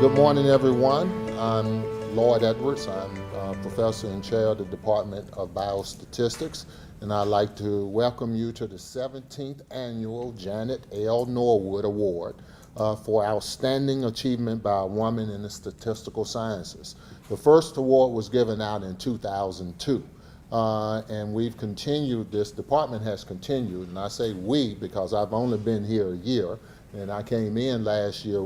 Good morning, everyone. I'm Lloyd Edwards. I'm professor and chair of the Department of Biostatistics, and I'd like to welcome you to the 17th annual Janet L. Norwood Award for Outstanding Achievement by a Woman in the Statistical Sciences. The first award was given out in 2002. And we've continued, this department has continued, and I say we because I've only been here a year, and I came in last year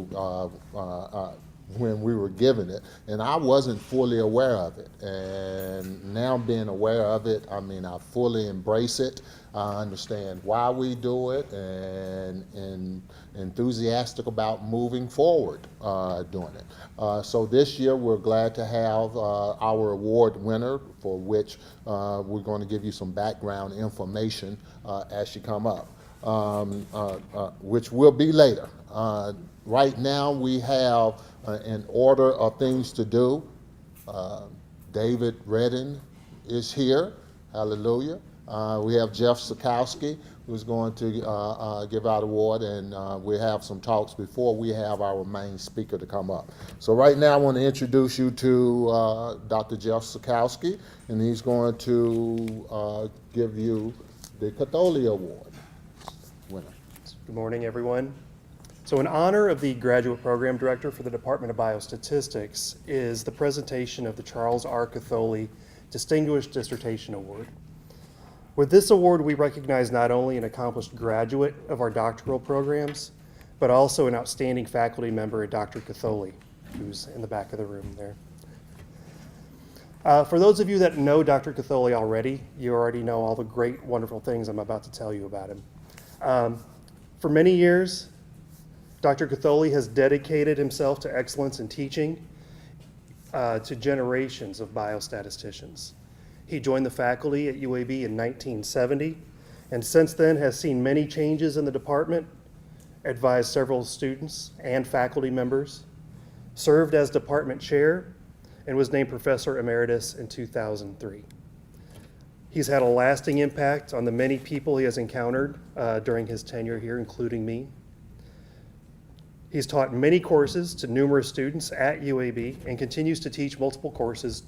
when we were given it, and I wasn't fully aware of it. And now being aware of it, I mean, I fully embrace it. I understand why we do it, and enthusiastic about moving forward doing it. So this year we're glad to have our award winner, for which we're going to give you some background information as she come up, which will be later. Right now we have an order of things to do. David Redden is here. Hallelujah. We have Jeff Sikowski, who's going to give out award, and we have some talks before we have our main speaker to come up. So right now I want to introduce you to Dr. Jeff Sikowski, and he's going to give you the Catholi Award winner. Good morning, everyone. So in honor of the Graduate Program Director for the Department of Biostatistics is the presentation of the Charles R. Catholi Distinguished Dissertation Award. With this award, we recognize not only an accomplished graduate of our doctoral programs, but also an outstanding faculty member at Dr. Catholi, who's in the back of the room there. For those of you that know Dr. Catholi already, you already know all the great, wonderful things I'm about to tell you about him. For many years, Dr. Catholi has dedicated himself to excellence in teaching to generations of biostatisticians. He joined the faculty at UAB in 1970, and since then has seen many changes in the department, advised several students and faculty members, served as department chair, and was named Professor Emeritus in 2003. He's had a lasting impact on the many people he has encountered during his tenure here, including me. He's taught many courses to numerous students at UAB and continues to teach multiple courses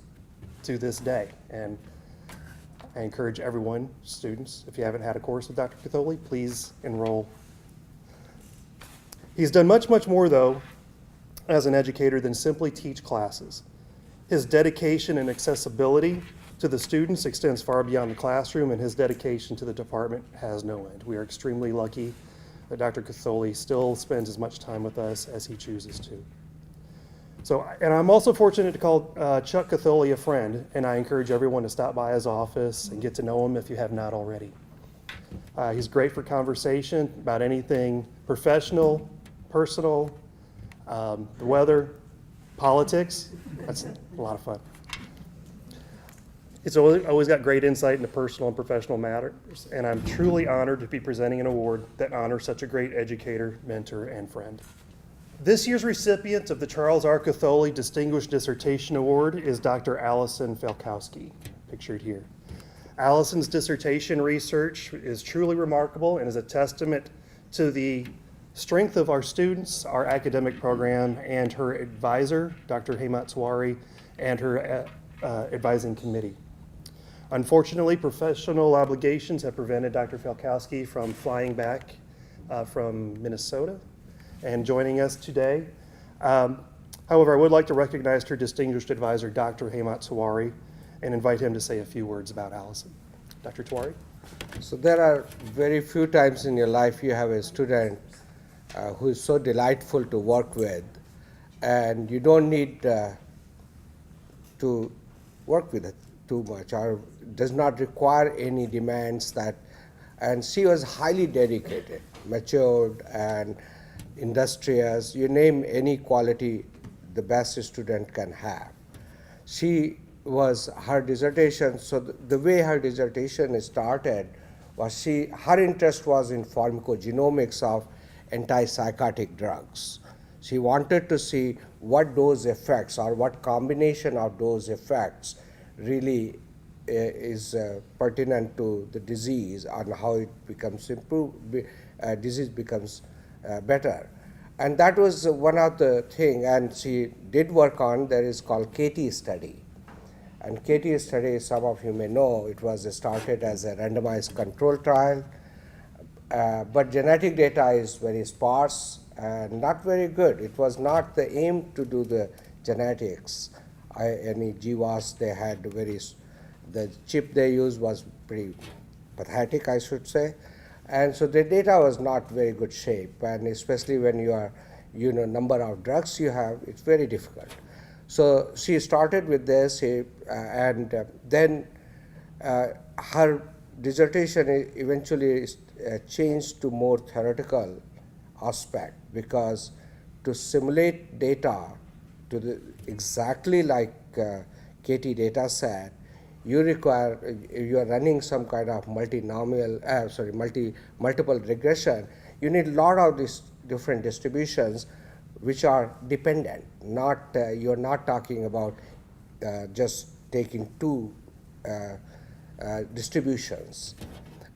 to this day. And I encourage everyone, students, if you haven't had a course with Dr. Catholi, please enroll. He's done much, much more, though, as an educator than simply teach classes. His dedication and accessibility to the students extends far beyond the classroom, and his dedication to the department has no end. We are extremely lucky that Dr. Catholi still spends as much time with us as he chooses to. So, and I'm also fortunate to call Chuck Catholi a friend, and I encourage everyone to stop by his office and get to know him if you have not already. He's great for conversation about anything professional, personal, the weather, politics. That's a lot of fun. It's always got great insight into personal and professional matters, and I'm truly honored to be presenting an award that honors such a great educator, mentor, and friend. This year's recipient of the Charles R. Catholi Distinguished Dissertation Award is Dr. Allison Falkowski, pictured here. Allison's dissertation research is truly remarkable and is a testament to the strength of our students, our academic program, and her advisor, Dr. Heymat Tewari, and her advising committee. Unfortunately, professional obligations have prevented Dr. Falkowski from flying back from Minnesota and joining us today. However, I would like to recognize her distinguished advisor, Dr. Heymat Tewari, and invite him to say a few words about Allison. Dr. Tewari? So there are very few times in your life you have a student who is so delightful to work with, and you don't need to work with it too much, or does not require any demands that, and she was highly dedicated, matured, and industrious. You name any quality the best student can have. Her dissertation, so the way her dissertation started was her interest was in pharmacogenomics of antipsychotic drugs. She wanted to see what those effects or what combination of those effects really is pertinent to the disease and how it becomes disease becomes better. And that was one of the thing, and she did work on, there is called KT study. And KT study, some of you may know, it was started as a randomized control trial, but genetic data is very sparse and not very good. It was not the aim to do the genetics. Any GWAS they had the chip they used was pretty pathetic, I should say. And so the data was not very good shape, and especially when you are, number of drugs you have, it's very difficult. So she started with this, and then her dissertation eventually changed to more theoretical aspect, because to simulate data to exactly like KT data set, you are running some kind of multiple regression. You need a lot of these different distributions which are dependent. You're not talking about just taking two distributions.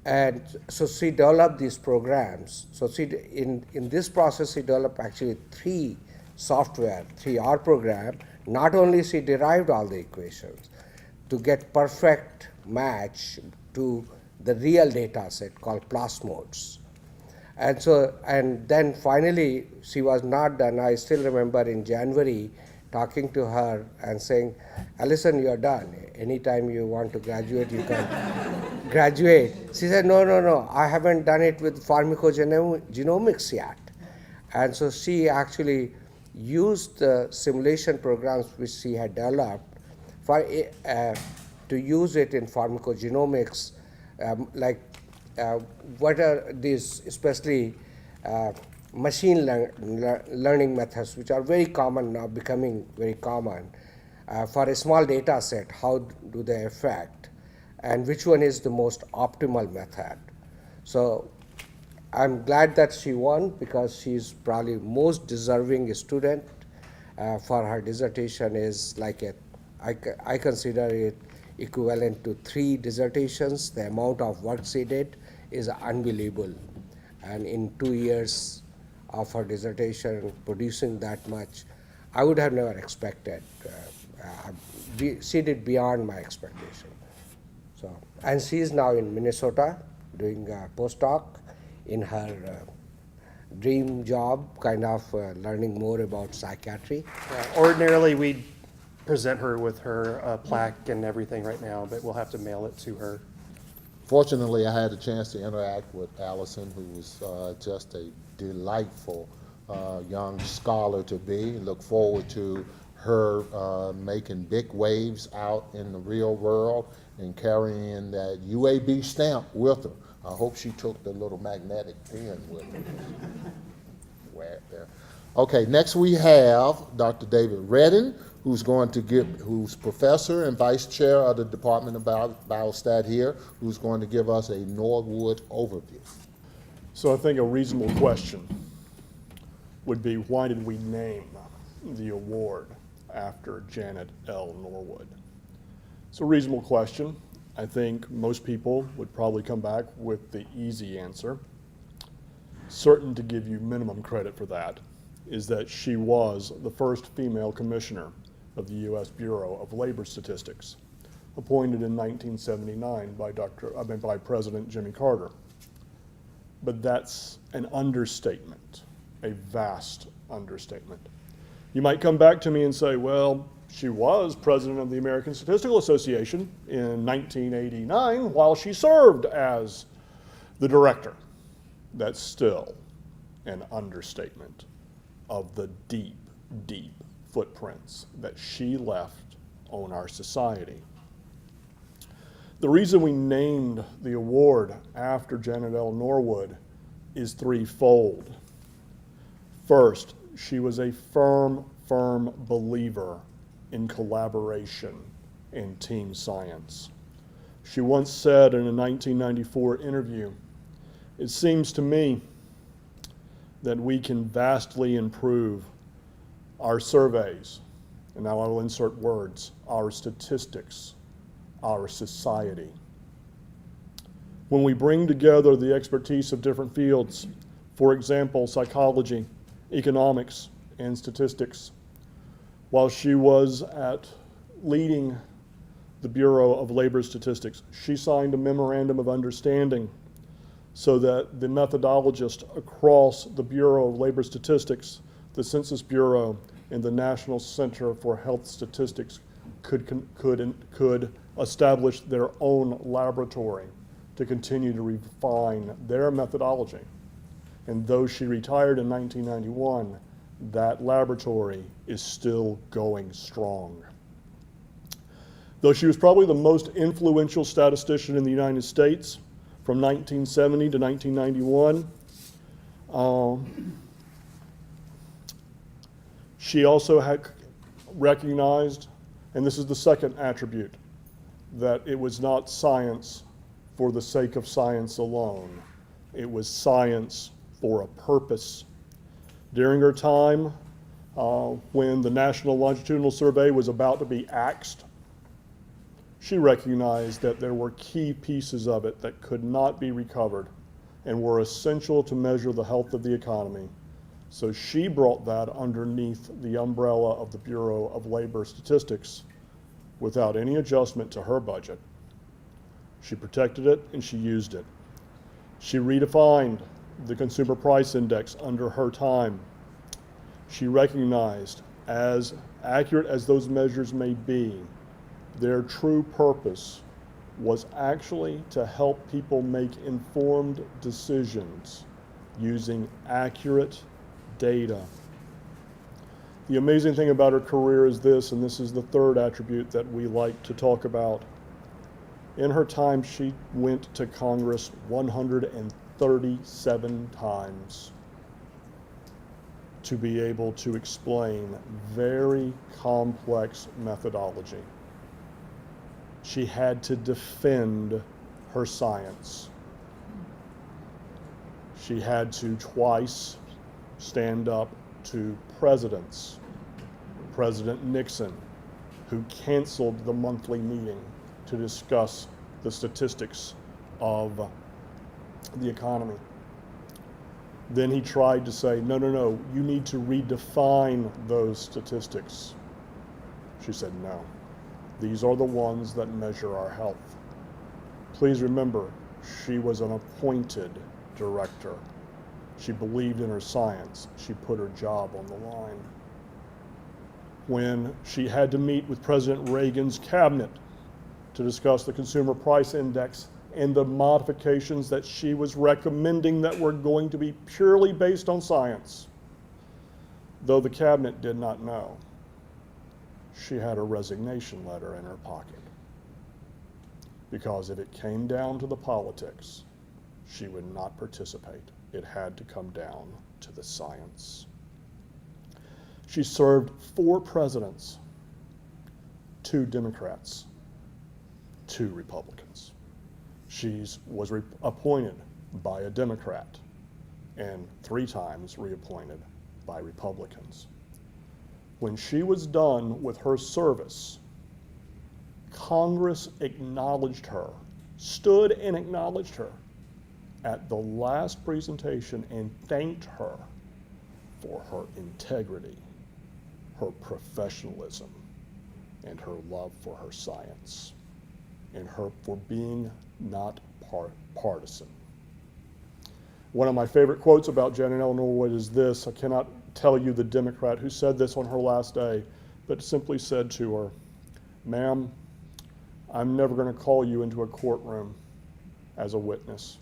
And so she developed these programs. So in this process, she developed actually 3 software, 3R program. Not only she derived all the equations to get perfect match to the real data set called plasmodes. And then finally, she was not done. I still remember in January talking to her and saying, Alison, you're done. Anytime you want to graduate, you can graduate. She said, no, I haven't done it with pharmacogenomics yet. And so she actually used the simulation programs which she had developed to use it in pharmacogenomics, what are these, especially machine learning methods, which are very common now, becoming very common. For a small data set, how do they affect, and which one is the most optimal method? So I'm glad that she won, because she's probably most deserving student for her dissertation. Is like I consider it equivalent to 3 dissertations. The amount of work she did is unbelievable. And in 2 years of her dissertation, producing that much, I would have never expected. She did beyond my expectation. So, and she is now in Minnesota doing a postdoc in her dream job, kind of learning more about psychiatry. Ordinarily, we'd present her with her plaque and everything right now, but we'll have to mail it to her. Fortunately, I had a chance to interact with Allison, who was just a delightful young scholar to be. Look forward to her making big waves out in the real world and carrying that UAB stamp with her. I hope she took the little magnetic pen with her. Right there. Okay, next we have Dr. David Redden, who's professor and vice chair of the Department of Biostat here, who's going to give us a Norwood overview. So I think a reasonable question would be, why did we name the award after Janet L. Norwood? It's a reasonable question. I think most people would probably come back with the easy answer. Certain to give you minimum credit for that is that she was the first female commissioner of the U.S. Bureau of Labor Statistics, appointed in 1979 by President Jimmy Carter. But that's an understatement, a vast understatement. You might come back to me and say, well, she was president of the American Statistical Association in 1989 while she served as the director. That's still an understatement of the deep, deep footprints that she left on our society. The reason we named the award after Janet L. Norwood is threefold. First, she was a firm believer in collaboration and team science. She once said in a 1994 interview, "It seems to me that we can vastly improve our surveys," and now I will insert words, "our statistics, our society. When we bring together the expertise of different fields, for example, psychology, economics and statistics. While she was leading the Bureau of Labor Statistics, she signed a memorandum of understanding so that the methodologists across the Bureau of Labor Statistics, the Census Bureau, and the National Center for Health Statistics could establish their own laboratory to continue to refine their methodology. And though she retired in 1991, that laboratory is still going strong. Though she was probably the most influential statistician in the United States from 1970 to 1991, she also had recognized, and this is the second attribute, that it was not science for the sake of science alone. It was science for a purpose. During her time, when the National Longitudinal Survey was about to be axed, she recognized that there were key pieces of it that could not be recovered and were essential to measure the health of the economy. So she brought that underneath the umbrella of the Bureau of Labor Statistics without any adjustment to her budget. She protected it and she used it. She redefined the Consumer Price Index under her time. She recognized, as accurate as those measures may be, their true purpose was actually to help people make informed decisions using accurate data. The amazing thing about her career is this, and this is the third attribute that we like to talk about. In her time, she went to Congress 137 times to be able to explain very complex methodology. She had to defend her science. She had to twice stand up to presidents. President Nixon, who canceled the monthly meeting to discuss the statistics of the economy. Then he tried to say, no, you need to redefine those statistics. She said, no. These are the ones that measure our health. Please remember, she was an appointed director. She believed in her science. She put her job on the line. When she had to meet with President Reagan's cabinet to discuss the Consumer Price Index and the modifications that she was recommending that were going to be purely based on science, though the cabinet did not know, she had a resignation letter in her pocket. Because if it came down to the politics, she would not participate. It had to come down to the science. She served 4 presidents, 2 Democrats, 2 Republicans. She was appointed by a Democrat and 3 times reappointed by Republicans. When she was done with her service, Congress acknowledged her, stood and acknowledged her at the last presentation and thanked her for her integrity, her professionalism, and her love for her science, and her for being not partisan. One of my favorite quotes about Janet L. Norwood is this. I cannot tell you the Democrat who said this on her last day, but simply said to her, "Ma'am, I'm never going to call you into a courtroom as a witness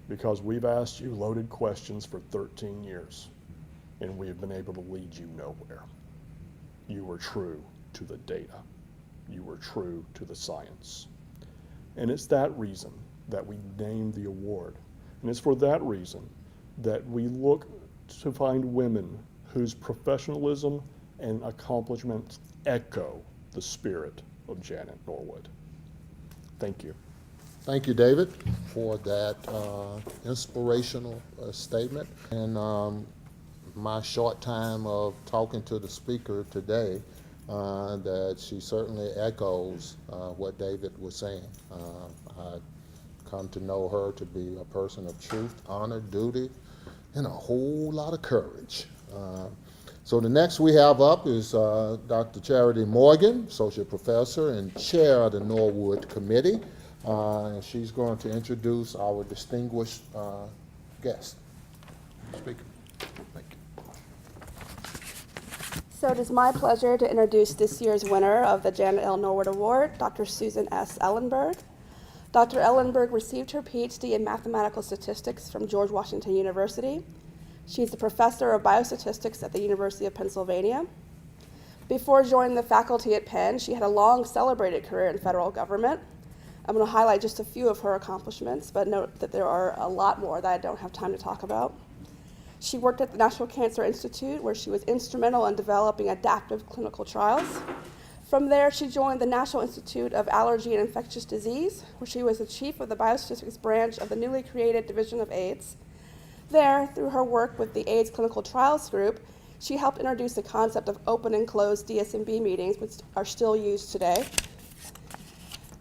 because we've asked you loaded questions for 13 years and we have been able to lead you nowhere. You were true to the data. You were true to the science." And it's that reason that we named the award. And it's for that reason that we look to find women whose professionalism and accomplishments echo the spirit of Janet Norwood. Thank you. Thank you, David, for that inspirational statement. And my short time of talking to the speaker today, that she certainly echoes what David was saying. I come to know her to be a person of truth, honor, duty, and a whole lot of courage. So the next we have up is Dr. Charity Morgan, Associate Professor and Chair of the Norwood Committee. And she's going to introduce our distinguished guest. Speaker. Thank you. So it is my pleasure to introduce this year's winner of the Janet L. Norwood Award, Dr. Susan S. Ellenberg. Dr. Ellenberg received her PhD in mathematical statistics from George Washington University. She's a professor of biostatistics at the University of Pennsylvania. Before joining the faculty at Penn, she had a long celebrated career in federal government. I'm going to highlight just a few of her accomplishments, but note that there are a lot more that I don't have time to talk about. She worked at the National Cancer Institute, where she was instrumental in developing adaptive clinical trials. From there, she joined the National Institute of Allergy and Infectious Disease, where she was the chief of the biostatistics branch of the newly created Division of AIDS. There, through her work with the AIDS Clinical Trials Group, she helped introduce the concept of open and closed DSMB meetings, which are still used today.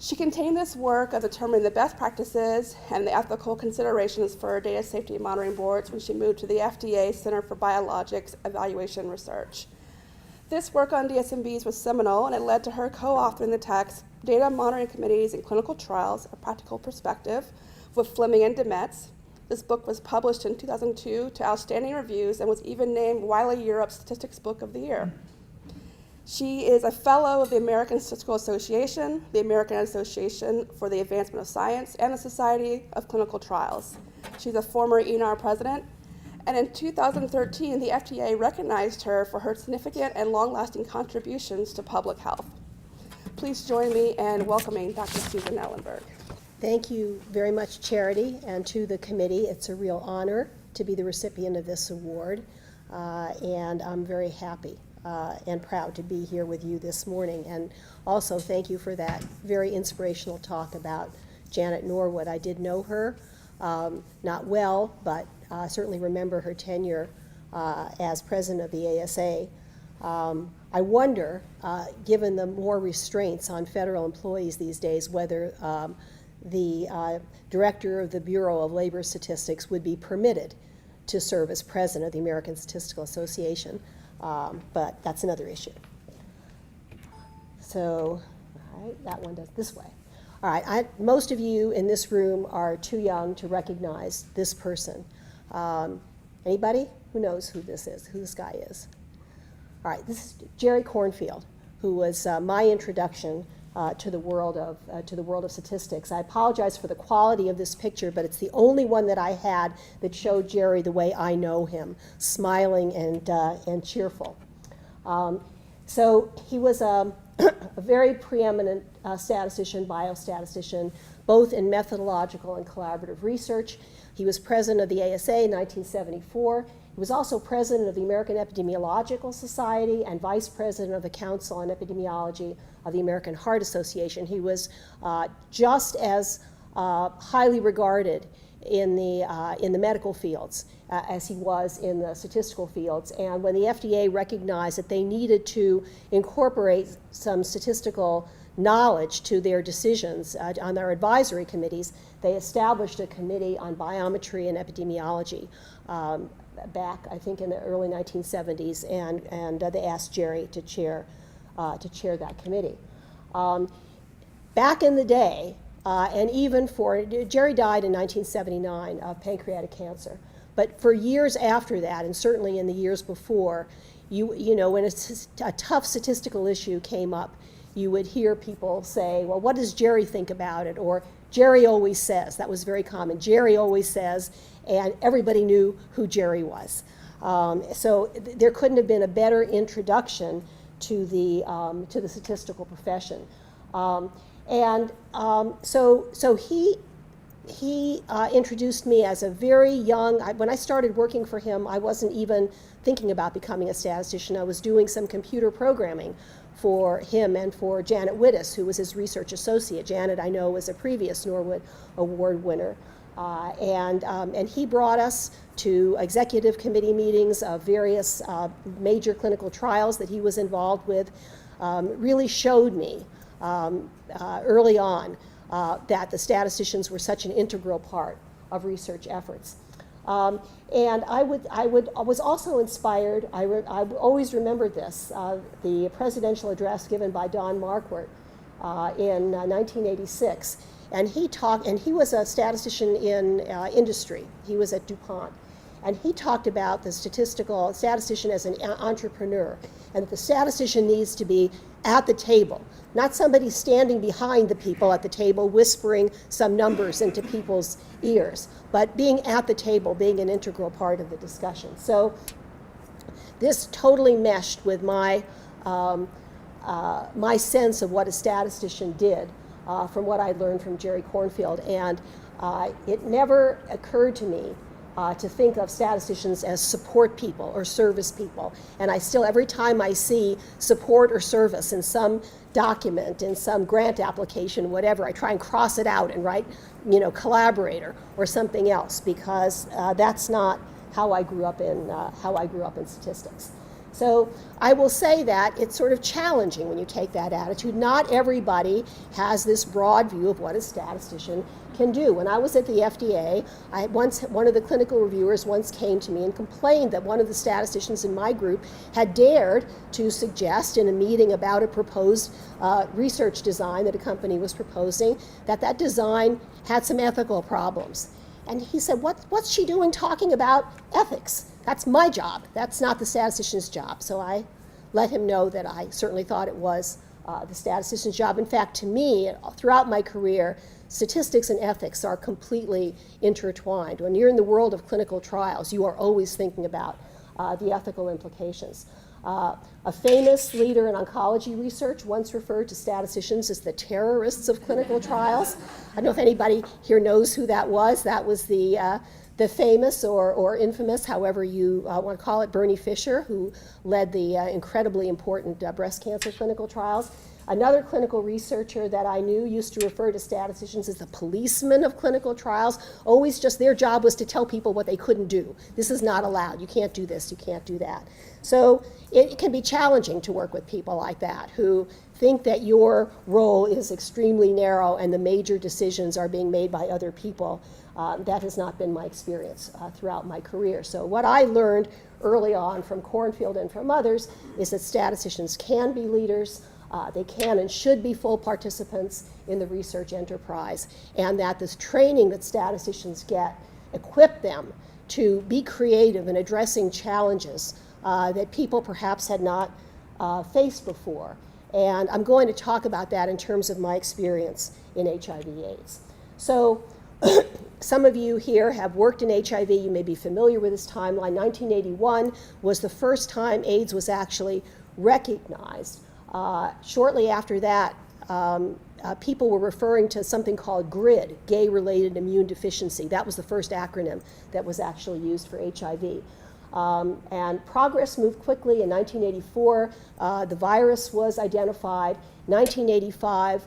She continued this work of determining the best practices and the ethical considerations for data safety monitoring boards when she moved to the FDA Center for Biologics Evaluation Research. This work on DSMBs was seminal, and it led to her co-authoring the text Data Monitoring Committees in Clinical Trials, A Practical Perspective, with Fleming and Demetz. This book was published in 2002 to outstanding reviews and was even named Wiley Europe's Statistics Book of the Year. She is a fellow of the American Statistical Association, the American Association for the Advancement of Science, and the Society of Clinical Trials. She's a former ENR president, and in 2013, the FDA recognized her for her significant and long-lasting contributions to public health. Please join me in welcoming Dr. Susan Ellenberg. Thank you very much, Charity, and to the committee. It's a real honor to be the recipient of this award, and I'm very happy and proud to be here with you this morning. And also thank you for that very inspirational talk about Janet Norwood. I did know her, not well, but certainly remember her tenure as president of the ASA. I wonder, given the more restraints on federal employees these days, whether the director of the Bureau of Labor Statistics would be permitted to serve as president of the American Statistical Association, but that's another issue. So, all right, that one does this way. All right, most of you in this room are too young to recognize this person. Anybody who knows who this is, who this guy is? All right, this is Jerry Cornfield, who was my introduction to the world of statistics. I apologize for the quality of this picture, but it's the only one that I had that showed Jerry the way I know him, smiling and cheerful. So he was a very preeminent statistician, biostatistician, both in methodological and collaborative research. He was president of the ASA in 1974. He was also president of the American Epidemiological Society and vice president of the Council on Epidemiology of the American Heart Association. He was just as highly regarded in the medical fields as he was in the statistical fields. And when the FDA recognized that they needed to incorporate some statistical knowledge to their decisions on their advisory committees, they established a committee on biometry and epidemiology back, I think, in the early 1970s, and they asked Jerry to chair that committee. Back in the day, and even for, Jerry died in 1979 of pancreatic cancer, but for years after that, and certainly in the years before, you know, when a tough statistical issue came up, you would hear people say, well, what does Jerry think about it? Or Jerry always says. That was very common. Jerry always says, and everybody knew who Jerry was. So there couldn't have been a better introduction to the statistical profession. So he introduced me as a very young, when I started working for him, I wasn't even thinking about becoming a statistician. I was doing some computer programming for him and for Janet Wittes, who was his research associate. Janet, I know, was a previous Norwood Award winner. And he brought us to executive committee meetings of various major clinical trials that he was involved with, really showed me early on that the statisticians were such an integral part of research efforts. And I was also inspired, I always remembered this, the presidential address given by Don Marquardt in 1986. And he was a statistician in industry. He was at DuPont. And he talked about the statistician as an entrepreneur, and that the statistician needs to be at the table, not somebody standing behind the people at the table whispering some numbers into people's ears, but being at the table, being an integral part of the discussion. So this totally meshed with my sense of what a statistician did from what I learned from Jerry Kornfield. And it never occurred to me to think of statisticians as support people or service people. And I still, every time I see support or service in some document, in some grant application, whatever, I try and cross it out and write, collaborator or something else, because that's not how I grew up in statistics. So I will say that it's sort of challenging when you take that attitude. Not everybody has this broad view of what a statistician can do. When I was at the FDA, one of the clinical reviewers once came to me and complained that one of the statisticians in my group had dared to suggest in a meeting about a proposed research design that a company was proposing, that design had some ethical problems. And he said, what's she doing talking about ethics? That's my job. That's not the statistician's job. So I let him know that I certainly thought it was the statistician's job. In fact, to me, throughout my career, statistics and ethics are completely intertwined. When you're in the world of clinical trials, you are always thinking about the ethical implications. A famous leader in oncology research once referred to statisticians as the terrorists of clinical trials. I don't know if anybody here knows who that was. That was the famous or infamous, however you want to call it, Bernie Fisher, who led the incredibly important breast cancer clinical trials. Another clinical researcher that I knew used to refer to statisticians as the policemen of clinical trials. Always just their job was to tell people what they couldn't do. This is not allowed. You can't do this. You can't do that. So it can be challenging to work with people like that who think that your role is extremely narrow and the major decisions are being made by other people. That has not been my experience throughout my career. So what I learned early on from Kornfield and from others is that statisticians can be leaders. They can and should be full participants in the research enterprise, and that this training that statisticians get equip them to be creative in addressing challenges that people perhaps had not faced before. And I'm going to talk about that in terms of my experience in HIV/AIDS. So some of you here have worked in HIV. You may be familiar with this timeline. 1981 was the first time AIDS was actually recognized. Shortly after that, people were referring to something called GRID, gay-related immune deficiency. That was the first acronym that was actually used for HIV. And progress moved quickly. In 1984, the virus was identified. 1985,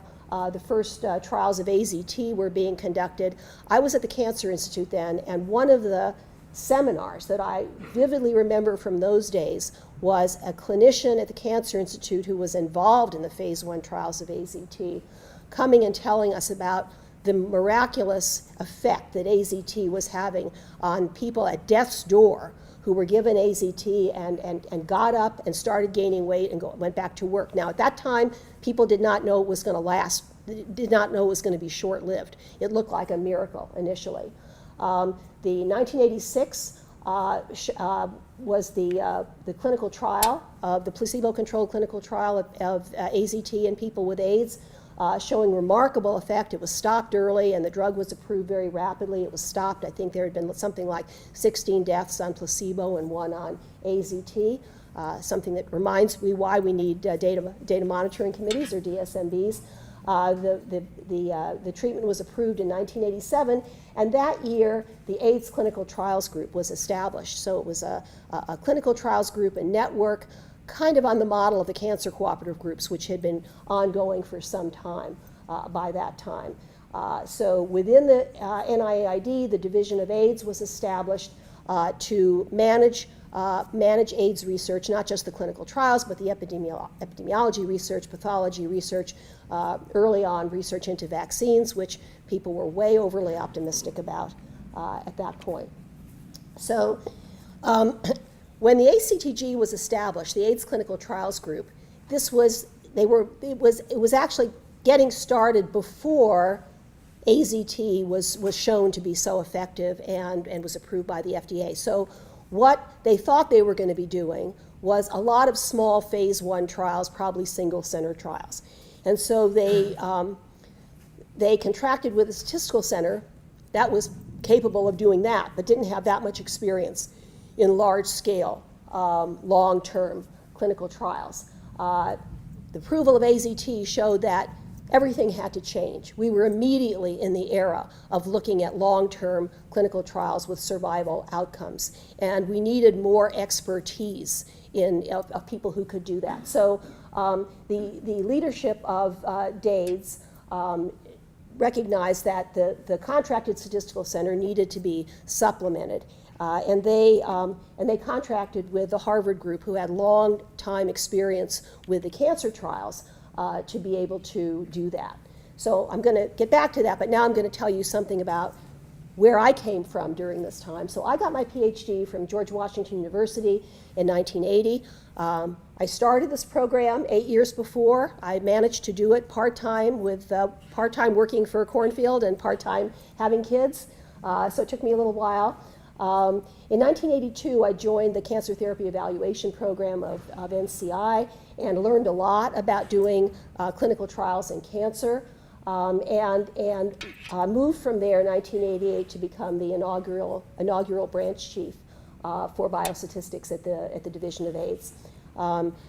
the first trials of AZT were being conducted. I was at the Cancer Institute then, and one of the seminars that I vividly remember from those days was a clinician at the Cancer Institute who was involved in the phase 1 trials of AZT coming and telling us about the miraculous effect that AZT was having on people at death's door who were given AZT and got up and started gaining weight and went back to work. Now, at that time, people did not know it was going to last, did not know it was going to be short-lived. It looked like a miracle initially. The 1986 was the clinical trial, the placebo-controlled clinical trial of AZT in people with AIDS, showing remarkable effect. It was stopped early, and the drug was approved very rapidly. It was stopped. I think there had been something like 16 deaths on placebo and 1 on AZT, something that reminds me why we need data monitoring committees, or DSMBs. The treatment was approved in 1987, and that year the AIDS Clinical Trials Group was established. So it was a clinical trials group, a network, kind of on the model of the cancer cooperative groups, which had been ongoing for some time by that time. So within the NIAID, the Division of AIDS was established to manage AIDS research, not just the clinical trials, but the epidemiology research, pathology research, early on research into vaccines, which people were way overly optimistic about at that point. So when the ACTG was established, the AIDS Clinical Trials Group, it was actually getting started before AZT was shown to be so effective and was approved by the FDA. So what they thought they were going to be doing was a lot of small phase 1 trials, probably single center trials. And so they contracted with a statistical center that was capable of doing that, but didn't have that much experience in large scale, long-term clinical trials. The approval of AZT showed that everything had to change. We were immediately in the era of looking at long-term clinical trials with survival outcomes, and we needed more expertise of people who could do that. So the leadership of DAIDS recognized that the contracted statistical center needed to be supplemented. And they contracted with the Harvard group, who had long time experience with the cancer trials, to be able to do that. So I'm going to get back to that, but now I'm going to tell you something about where I came from during this time. So I got my PhD from George Washington University in 1980. I started this program 8 years before. I managed to do it part-time with part-time working for a cornfield and part-time having kids. So it took me a little while. In 1982, I joined the Cancer Therapy Evaluation Program of NCI and learned a lot about doing clinical trials in cancer, and moved from there in 1988 to become the inaugural branch chief for biostatistics at the Division of AIDS.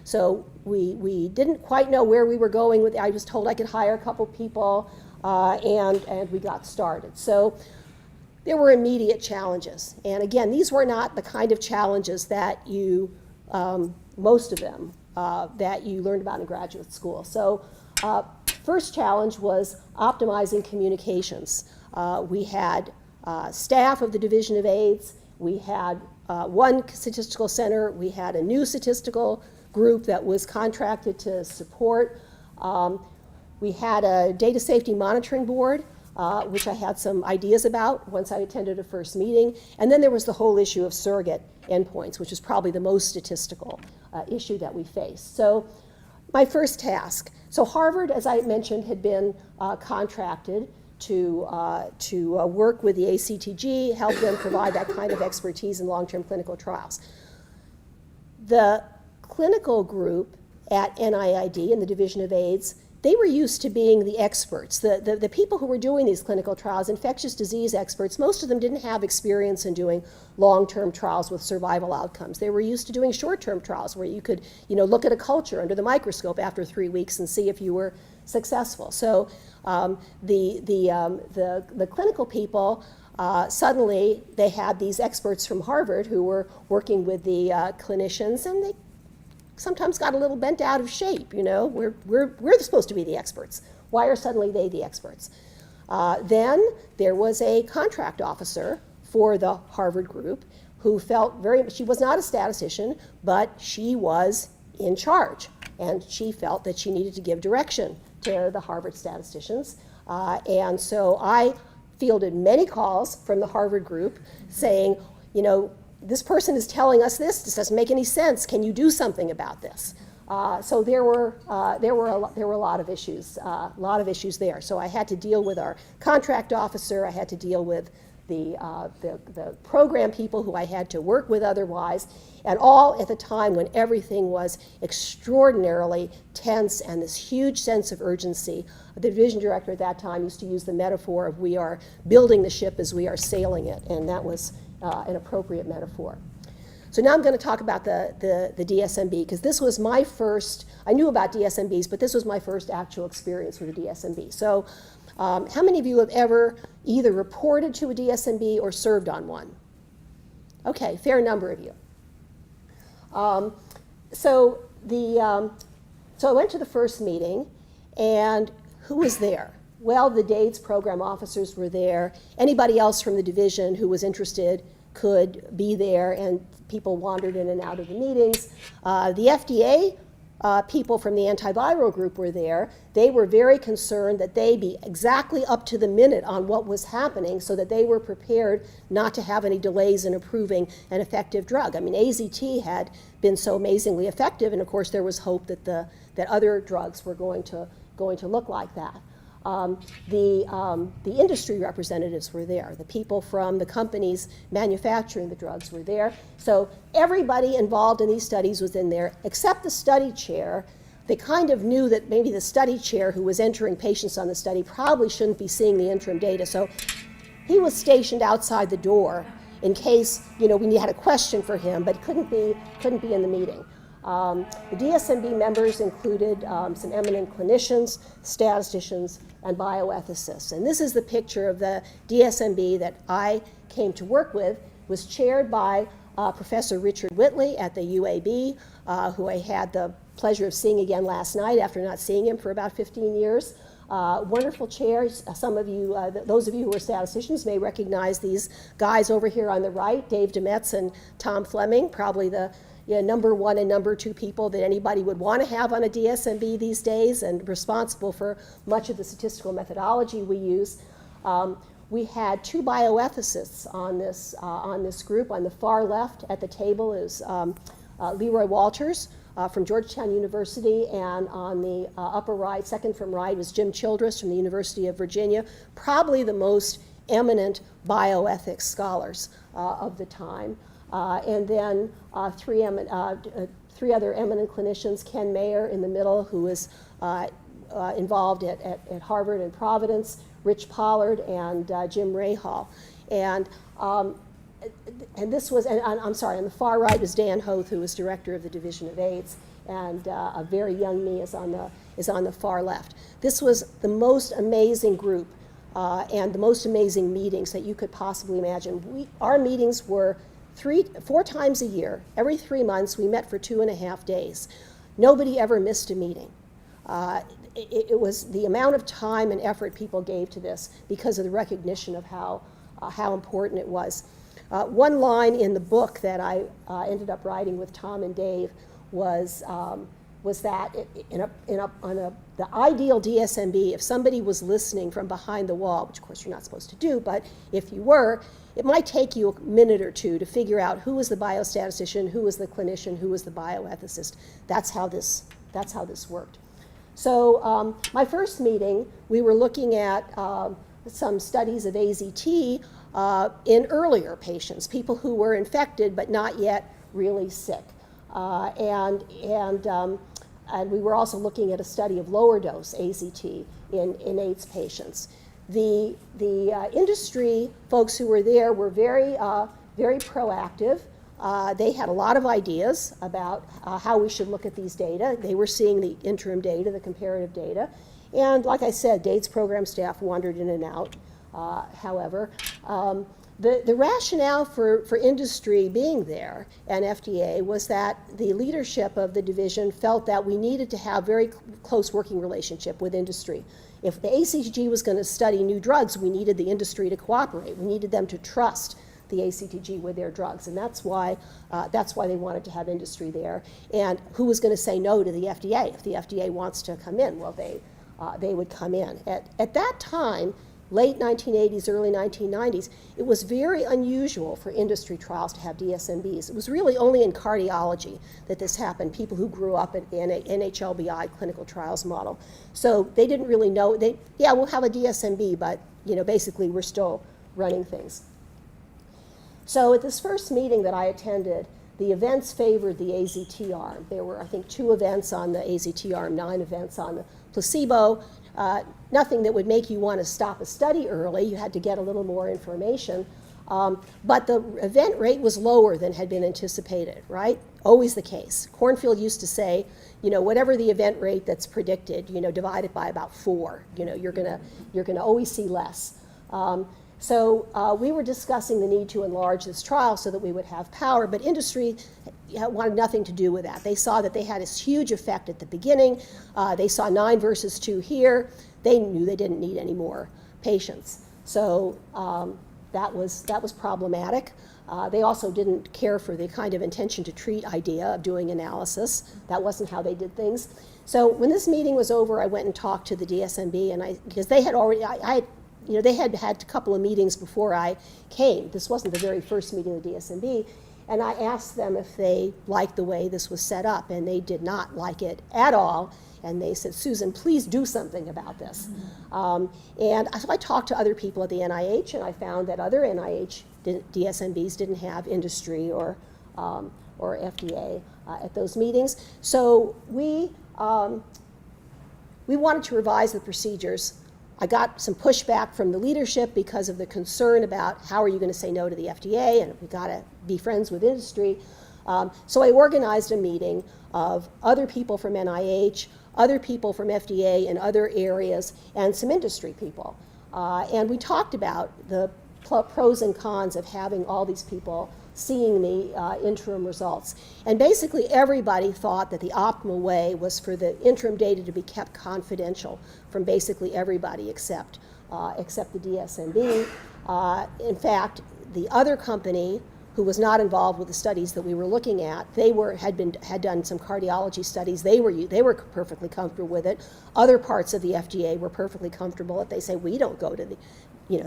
So we didn't quite know where we were going with it. I was told I could hire a couple people, and we got started. So there were immediate challenges. And again, these were not the kind of challenges that most of them, that you learned about in graduate school. So first challenge was optimizing communications. We had staff of the Division of AIDS. We had one statistical center. We had a new statistical group that was contracted to support. We had a data safety monitoring board, which I had some ideas about once I attended a first meeting. And then there was the whole issue of surrogate endpoints, which is probably the most statistical issue that we faced. So my first task. So Harvard, as I mentioned, had been contracted to work with the ACTG, help them provide that kind of expertise in long-term clinical trials. The clinical group at NIID in the Division of AIDS, they were used to being the experts. The people who were doing these clinical trials, infectious disease experts, most of them didn't have experience in doing long-term trials with survival outcomes. They were used to doing short-term trials where you could, look at a culture under the microscope after 3 weeks and see if you were successful. So the clinical people, suddenly they had these experts from Harvard who were working with the clinicians, and they sometimes got a little bent out of shape. We're supposed to be the experts. Why are suddenly they the experts? Then there was a contract officer for the Harvard group who felt she was not a statistician, but she was in charge, and she felt that she needed to give direction to the Harvard statisticians. And so I fielded many calls from the Harvard group saying, this person is telling us this doesn't make any sense. Can you do something about this? So there were a lot of issues, there. So I had to deal with our contract officer. I had to deal with the program people who I had to work with otherwise, and all at the time when everything was extraordinarily tense and this huge sense of urgency. The division director at that time used to use the metaphor of we are building the ship as we are sailing it, and that was an appropriate metaphor. So now I'm going to talk about the DSMB, because this was my first, I knew about DSMBs, but this was my first actual experience with a DSMB. So how many of you have ever either reported to a DSMB or served on one? Okay, fair number of you. So I went to the first meeting, and who was there? Well, the DAIDS program officers were there. Anybody else from the division who was interested could be there, and people wandered in and out of the meetings. The FDA people from the antiviral group were there, they were very concerned that they be exactly up to the minute on what was happening so that they were prepared not to have any delays in approving an effective drug. I mean, AZT had been so amazingly effective, and of course there was hope that that other drugs were going to look like that. The industry representatives were there. The people from the companies manufacturing the drugs were there. So everybody involved in these studies was in there, except the study chair. They kind of knew that maybe the study chair who was entering patients on the study probably shouldn't be seeing the interim data. So he was stationed outside the door in case, we had a question for him, but couldn't be in the meeting. The DSMB members included some eminent clinicians, statisticians, and bioethicists. And this is the picture of the DSMB that I came to work with. It was chaired by Professor Richard Whitley at the UAB, who I had the pleasure of seeing again last night after not seeing him for about 15 years. Wonderful chairs. Some of you, those of you who are statisticians may recognize these guys over here on the right, Dave Demetz and Tom Fleming, probably the number one and number two people that anybody would want to have on a DSMB these days, and responsible for much of the statistical methodology we use. We had two bioethicists on this group. On the far left at the table is Leroy Walters from Georgetown University, and on the upper right, second from right, was Jim Childress from the University of Virginia, probably the most eminent bioethics scholars of the time. And then three other eminent clinicians, Ken Mayer in the middle, who was involved at Harvard and Providence, Rich Pollard, and Jim Rahal. And this was, and I'm sorry, on the far right is Dan Hoth, who was director of the Division of AIDS, and a very young me is on the far left. This was the most amazing group and the most amazing meetings that you could possibly imagine. Our meetings were 4 times a year. Every 3 months, we met for 2.5 days. Nobody ever missed a meeting. It was the amount of time and effort people gave to this because of the recognition of how important it was. One line in the book that I ended up writing with Tom and Dave was that the ideal DSMB, if somebody was listening from behind the wall, which of course you're not supposed to do, but if you were, it might take you a minute or two to figure out who was the biostatistician, who was the clinician, who was the bioethicist. That's how this worked. So my first meeting, we were looking at some studies of AZT in earlier patients, people who were infected but not yet really sick. And we were also looking at a study of lower dose AZT in AIDS patients. The industry folks who were there were very proactive. They had a lot of ideas about how we should look at these data. They were seeing the interim data, the comparative data. And like I said, DAIDS program staff wandered in and out. However, the rationale for industry being there and FDA was that the leadership of the division felt that we needed to have very close working relationship with industry. If the ACTG was going to study new drugs, we needed the industry to cooperate. We needed them to trust the ACTG with their drugs, and that's why they wanted to have industry there. And who was going to say no to the FDA? If the FDA wants to come in, well, they would come in. At that time, late 1980s, early 1990s, it was very unusual for industry trials to have DSMBs. It was really only in cardiology that this happened, people who grew up in an NHLBI clinical trials model. So they didn't really know, we'll have a DSMB, but basically we're still running things. So at this first meeting that I attended, the events favored the AZT arm. There were, I think, 2 events on the AZT arm, 9 events on the placebo. Nothing that would make you want to stop a study early. You had to get a little more information. But the event rate was lower than had been anticipated, right? Always the case. Cornfield used to say, whatever the event rate that's predicted, divide it by about 4. You're gonna always see less. So we were discussing the need to enlarge this trial so that we would have power, but industry wanted nothing to do with that. They saw that they had this huge effect at the beginning. They saw 9 versus 2 here. They knew they didn't need any more patients. So that was problematic. They also didn't care for the kind of intention to treat idea of doing analysis. That wasn't how they did things. So when this meeting was over, I went and talked to the DSMB, and because they had already, they had had a couple of meetings before I came. This wasn't the very first meeting of the DSMB. And I asked them if they liked the way this was set up, and they did not like it at all. And they said, Susan, please do something about this. And so I talked to other people at the NIH, and I found that other NIH DSMBs didn't have industry or FDA at those meetings. So we wanted to revise the procedures. I got some pushback from the leadership because of the concern about how are you going to say no to the FDA, and we got to be friends with industry. So I organized a meeting of other people from NIH, other people from FDA and other areas, and some industry people. And we talked about the pros and cons of having all these people seeing the interim results. And basically everybody thought that the optimal way was for the interim data to be kept confidential from basically everybody except the DSMB. In fact, the other company who was not involved with the studies that we were looking at, had done some cardiology studies. They were perfectly comfortable with it. Other parts of the FDA were perfectly comfortable. If they say we don't go to the,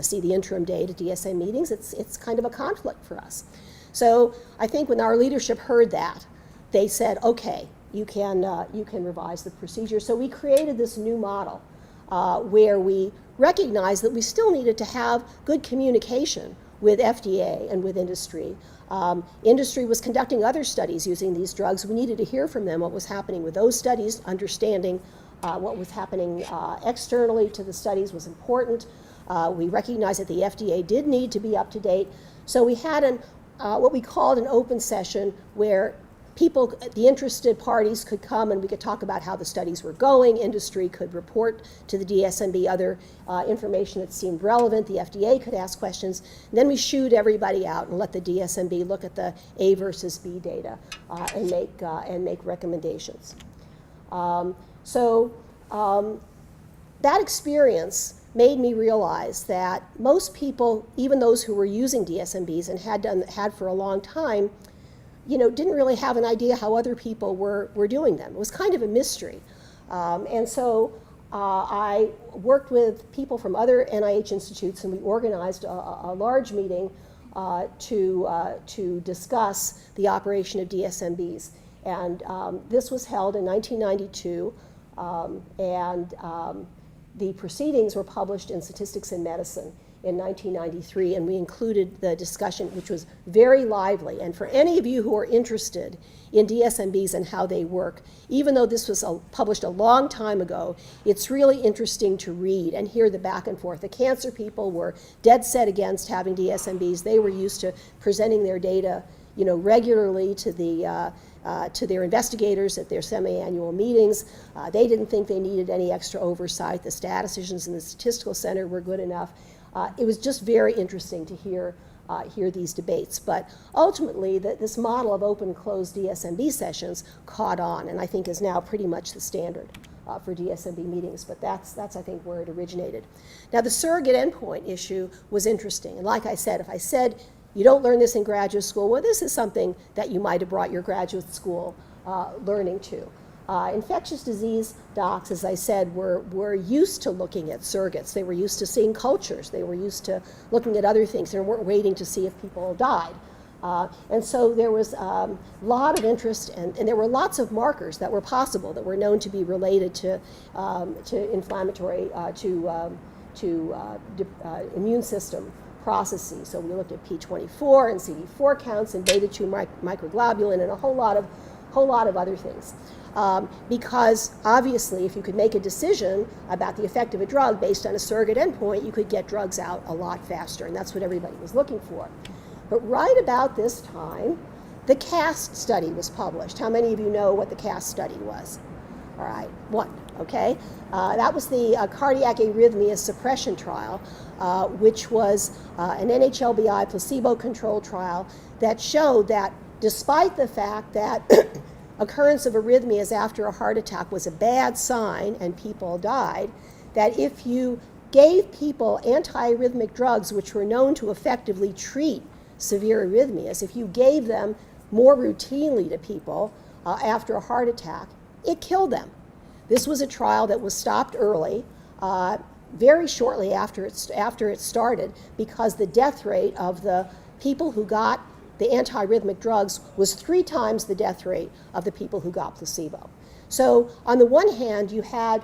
see the interim data DSA meetings, it's kind of a conflict for us. So I think when our leadership heard that, they said, okay, you can revise the procedure. So we created this new model where we recognized that we still needed to have good communication with FDA and with industry. Industry was conducting other studies using these drugs. We needed to hear from them what was happening with those studies. Understanding what was happening externally to the studies was important. We recognized that the FDA did need to be up to date. So we had what we called an open session where people, the interested parties, could come and we could talk about how the studies were going. Industry could report to the DSMB other information that seemed relevant. The FDA could ask questions. And then we shooed everybody out and let the DSMB look at the A versus B data and make recommendations. That experience made me realize that most people, even those who were using DSMBs and had for a long time, didn't really have an idea how other people were doing them. It was kind of a mystery. And so I worked with people from other NIH institutes, and we organized a large meeting to discuss the operation of DSMBs. And this was held in 1992, and the proceedings were published in Statistics in Medicine in 1993, and we included the discussion, which was very lively. And for any of you who are interested in DSMBs and how they work, even though this was published a long time ago, it's really interesting to read and hear the back and forth. The cancer people were dead set against having DSMBs. They were used to presenting their data, regularly to their investigators at their semi-annual meetings. They didn't think they needed any extra oversight. The statisticians in the statistical center were good enough. It was just very interesting to hear these debates. But ultimately, this model of open closed DSMB sessions caught on, and I think is now pretty much the standard for DSMB meetings. But that's I think where it originated. Now the surrogate endpoint issue was interesting, and like I said, if I said you don't learn this in graduate school, well, this is something that you might have brought your graduate school learning to. Infectious disease docs, as I said, were used to looking at surrogates. They were used to seeing cultures. They were used to looking at other things. They weren't waiting to see if people died. And so there was a lot of interest, and there were lots of markers that were possible that were known to be related to inflammatory, immune system processes. So we looked at P24 and CD4 counts and beta-2 microglobulin and a whole lot of other things. Because obviously if you could make a decision about the effect of a drug based on a surrogate endpoint, you could get drugs out a lot faster, and that's what everybody was looking for. But right about this time, the CAST study was published. How many of you know what the CAST study was? All right, one, okay. That was the cardiac arrhythmia suppression trial, which was an NHLBI placebo-controlled trial that showed that despite the fact that occurrence of arrhythmias after a heart attack was a bad sign and people died, that if you gave people antiarrhythmic drugs which were known to effectively treat severe arrhythmias, if you gave them more routinely to people after a heart attack, it killed them. This was a trial that was stopped early, very shortly after it started, because the death rate of the people who got the antiarrhythmic drugs was 3 times the death rate of the people who got placebo. So on the one hand, you had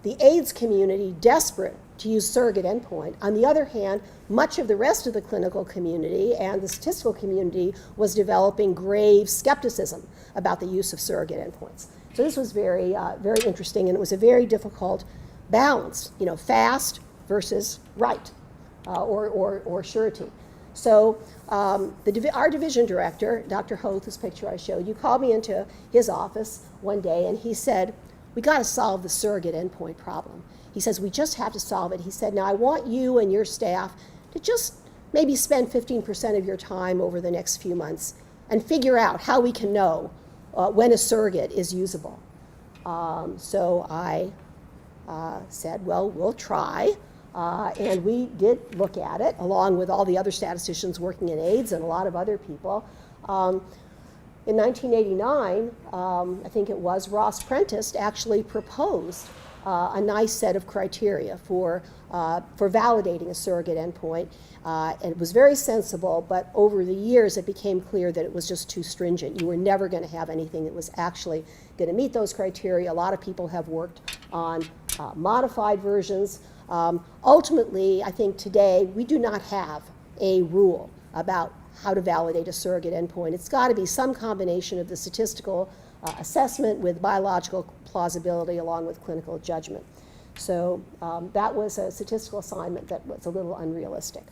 the AIDS community desperate to use surrogate endpoint. On the other hand, much of the rest of the clinical community and the statistical community was developing grave skepticism about the use of surrogate endpoints. So this was very, very interesting, and it was a very difficult balance, fast versus right, or surety. So our division director, Dr. Hoth, whose picture I showed you, called me into his office one day, and he said, we got to solve the surrogate endpoint problem. He says, we just have to solve it. He said, now I want you and your staff to just maybe spend 15% of your time over the next few months and figure out how we can know when a surrogate is usable. So I said, well, we'll try. And we did look at it, along with all the other statisticians working in AIDS and a lot of other people. In 1989, I think it was, Ross Prentice actually proposed a nice set of criteria for validating a surrogate endpoint. And it was very sensible, but over the years it became clear that it was just too stringent. You were never going to have anything that was actually going to meet those criteria. A lot of people have worked on modified versions. Ultimately, I think today we do not have a rule about how to validate a surrogate endpoint. It's got to be some combination of the statistical assessment with biological plausibility along with clinical judgment. So that was a statistical assignment that was a little unrealistic.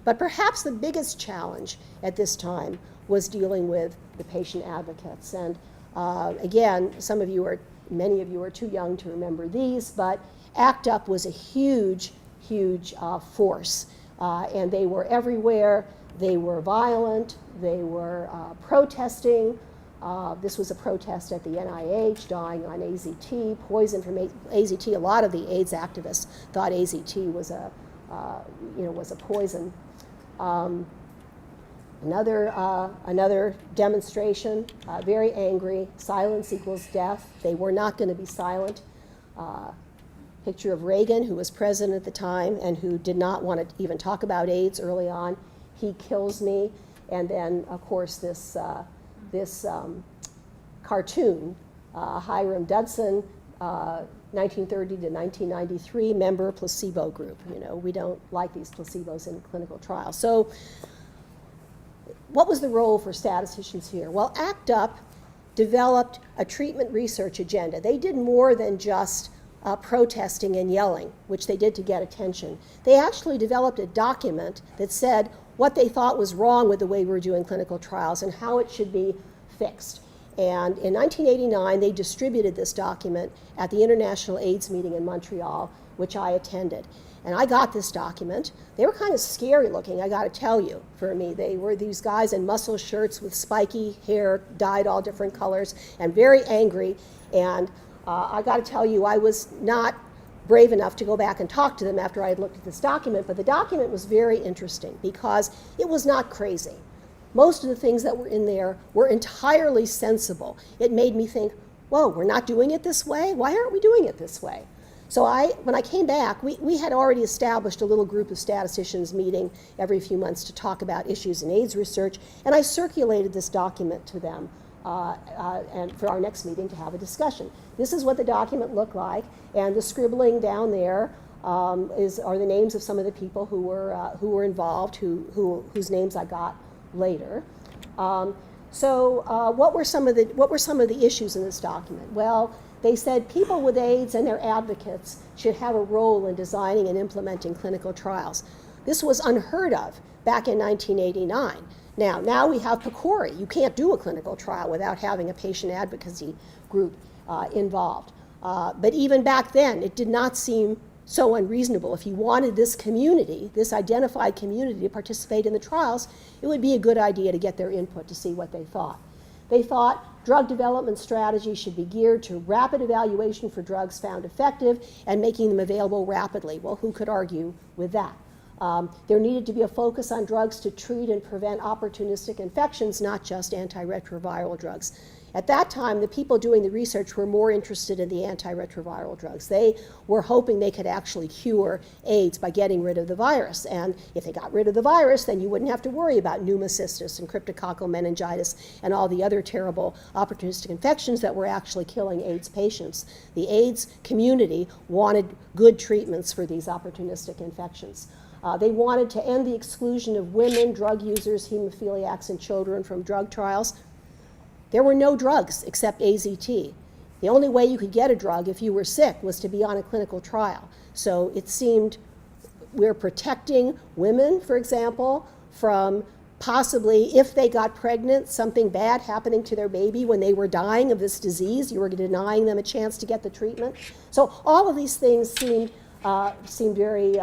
But perhaps the biggest challenge at this time was dealing with the patient advocates. And again, many of you are too young to remember these, but ACT UP was a huge, huge force. And they were everywhere. They were violent. They were protesting. This was a protest at the NIH, dying on AZT, poison from AZT. A lot of the AIDS activists thought AZT was a poison. Another demonstration, very angry. Silence equals death. They were not going to be silent. Picture of Reagan, who was president at the time and who did not want to even talk about AIDS early on. He kills me. And then, of course, this cartoon, Hiram Dudson, 1930 to 1993, member placebo group. We don't like these placebos in clinical trials. So what was the role for statisticians here? Well, ACT UP developed a treatment research agenda. They did more than just protesting and yelling, which they did to get attention. They actually developed a document that said what they thought was wrong with the way we were doing clinical trials and how it should be fixed. And in 1989, they distributed this document at the International AIDS meeting in Montreal, which I attended. And I got this document. They were kind of scary looking, I got to tell you, for me. They were these guys in muscle shirts with spiky hair, dyed all different colors, and very angry. And I got to tell you, I was not brave enough to go back and talk to them after I had looked at this document, but the document was very interesting because it was not crazy. Most of the things that were in there were entirely sensible. It made me think, whoa, we're not doing it this way? Why aren't we doing it this way? So when I came back, we had already established a little group of statisticians meeting every few months to talk about issues in AIDS research, and I circulated this document to them and for our next meeting to have a discussion. This is what the document looked like, and the scribbling down there are the names of some of the people who were involved, whose names I got later. So what were some of the issues in this document? Well, they said people with AIDS and their advocates should have a role in designing and implementing clinical trials. This was unheard of back in 1989. Now we have PCORI. You can't do a clinical trial without having a patient advocacy group involved. But even back then, it did not seem so unreasonable. If you wanted this community, this identified community, to participate in the trials, it would be a good idea to get their input to see what they thought. They thought drug development strategies should be geared to rapid evaluation for drugs found effective and making them available rapidly. Well, who could argue with that? There needed to be a focus on drugs to treat and prevent opportunistic infections, not just antiretroviral drugs. At that time, the people doing the research were more interested in the antiretroviral drugs. They were hoping they could actually cure AIDS by getting rid of the virus. And if they got rid of the virus, then you wouldn't have to worry about pneumocystis and cryptococcal meningitis and all the other terrible opportunistic infections that were actually killing AIDS patients. The AIDS community wanted good treatments for these opportunistic infections. They wanted to end the exclusion of women, drug users, hemophiliacs, and children from drug trials. There were no drugs except AZT. The only way you could get a drug if you were sick was to be on a clinical trial. So it seemed we're protecting women, for example, from possibly, if they got pregnant, something bad happening to their baby when they were dying of this disease. You were denying them a chance to get the treatment. So all of these things seemed very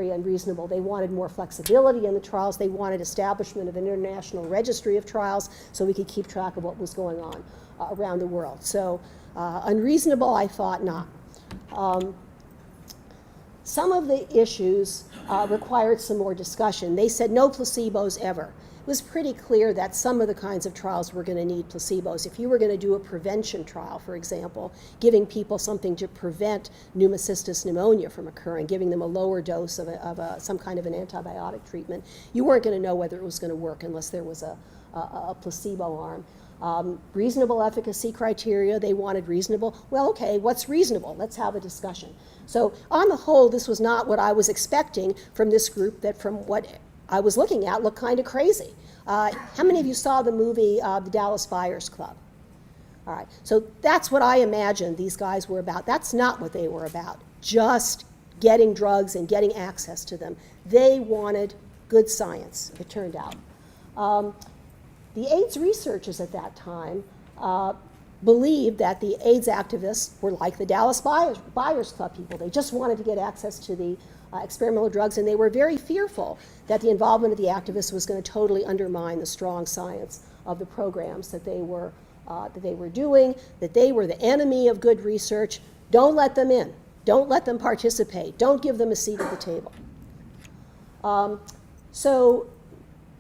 unreasonable. They wanted more flexibility in the trials. They wanted establishment of an international registry of trials so we could keep track of what was going on around the world. So unreasonable, I thought not. Some of the issues required some more discussion. They said no placebos ever. It was pretty clear that some of the kinds of trials were going to need placebos. If you were going to do a prevention trial, for example, giving people something to prevent pneumocystis pneumonia from occurring, giving them a lower dose of some kind of an antibiotic treatment, you weren't going to know whether it was going to work unless there was a placebo arm. Reasonable efficacy criteria, they wanted reasonable. Well, okay, what's reasonable? Let's have a discussion. So on the whole, this was not what I was expecting from this group, that from what I was looking at looked kind of crazy. How many of you saw the movie The Dallas Buyers Club? All right, so that's what I imagined these guys were about. That's not what they were about, just getting drugs and getting access to them. They wanted good science, it turned out. The AIDS researchers at that time believed that the AIDS activists were like the Dallas Buyers Club people. They just wanted to get access to the experimental drugs, and they were very fearful that the involvement of the activists was going to totally undermine the strong science of the programs that they were doing, that they were the enemy of good research. Don't let them in. Don't let them participate. Don't give them a seat at the table. So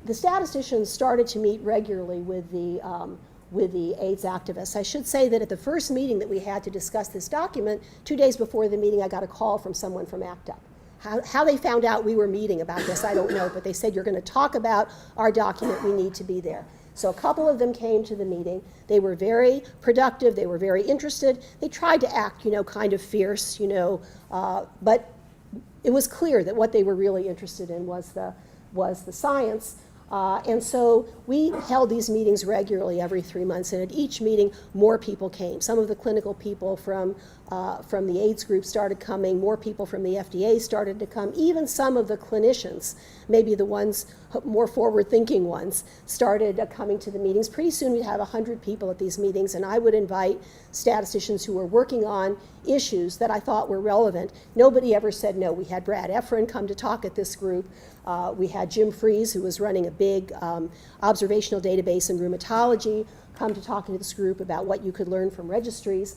the statisticians started to meet regularly with the AIDS activists. I should say that at the first meeting that we had to discuss this document, 2 days before the meeting, I got a call from someone from ACT UP. How they found out we were meeting about this, I don't know, but they said, you're going to talk about our document, we need to be there. So a couple of them came to the meeting. They were very productive, they were very interested. They tried to act, kind of fierce, but it was clear that what they were really interested in was the science. And so we held these meetings regularly every 3 months, and at each meeting, more people came. Some of the clinical people from the AIDS group started coming, more people from the FDA started to come, even some of the clinicians, maybe the ones, more forward-thinking ones, started coming to the meetings. Pretty soon we'd have 100 people at these meetings, and I would invite statisticians who were working on issues that I thought were relevant. Nobody ever said no. We had Brad Efron come to talk at this group. We had Jim Fries, who was running a big observational database in rheumatology, come to talk to this group about what you could learn from registries.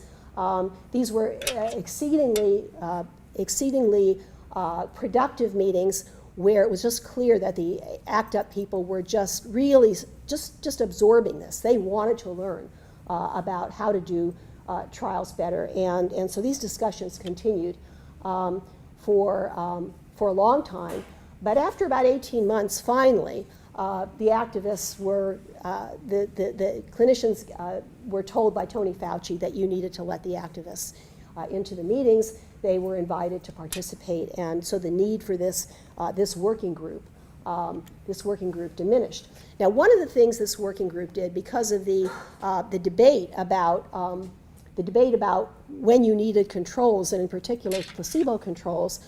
These were exceedingly productive meetings where it was just clear that the ACT UP people were just really just absorbing this. They wanted to learn about how to do trials better, and so these discussions continued for a long time. But after about 18 months, finally, the activists were, the clinicians were told by Tony Fauci that you needed to let the activists into the meetings. They were invited to participate, and so the need for this working group diminished. Now, one of the things this working group did, because of the debate about when you needed controls, and in particular placebo controls,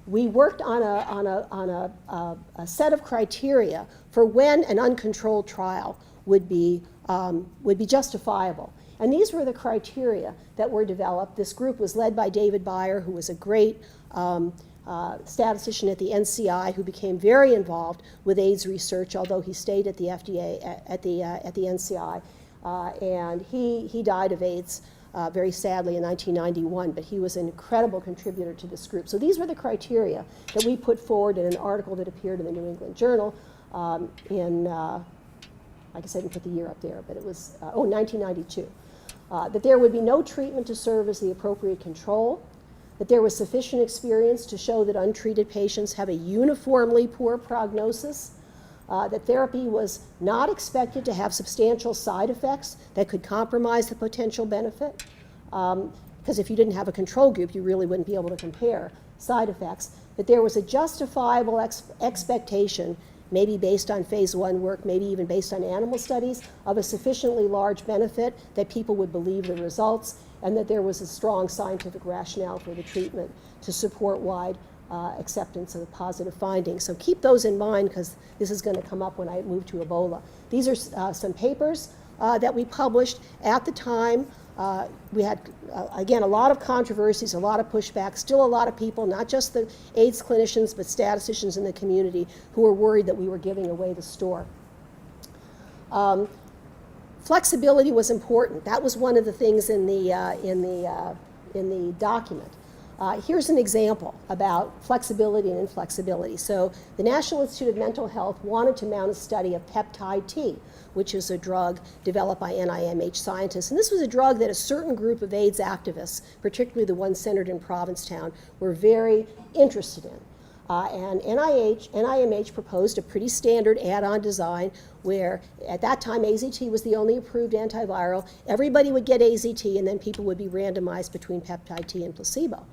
we worked on a set of criteria for when an uncontrolled trial would be justifiable. And these were the criteria that were developed. This group was led by David Beyer, who was a great statistician at the NCI, who became very involved with AIDS research, although he stayed at the FDA, at the NCI. And he died of AIDS very sadly in 1991, but he was an incredible contributor to this group. So these were the criteria that we put forward in an article that appeared in the New England Journal like I said, I didn't put the year up there, but it was, 1992. That there would be no treatment to serve as the appropriate control, that there was sufficient experience to show that untreated patients have a uniformly poor prognosis, that therapy was not expected to have substantial side effects that could compromise the potential benefit, because if you didn't have a control group, you really wouldn't be able to compare side effects, that there was a justifiable expectation, maybe based on phase 1 work, maybe even based on animal studies, of a sufficiently large benefit that people would believe the results, and that there was a strong scientific rationale for the treatment to support wide acceptance of the positive findings. So keep those in mind, because this is going to come up when I move to Ebola. These are some papers that we published at the time. We had, again, a lot of controversies, a lot of pushback, still a lot of people, not just the AIDS clinicians, but statisticians in the community who were worried that we were giving away the store. Flexibility was important. That was one of the things in the document. Here's an example about flexibility and inflexibility. So the National Institute of Mental Health wanted to mount a study of peptide T, which is a drug developed by NIMH scientists. And this was a drug that a certain group of AIDS activists, particularly the ones centered in Provincetown, were very interested in. And NIMH proposed a pretty standard add-on design where, at that time, AZT was the only approved antiviral. Everybody would get AZT, and then people would be randomized between peptide T and placebo.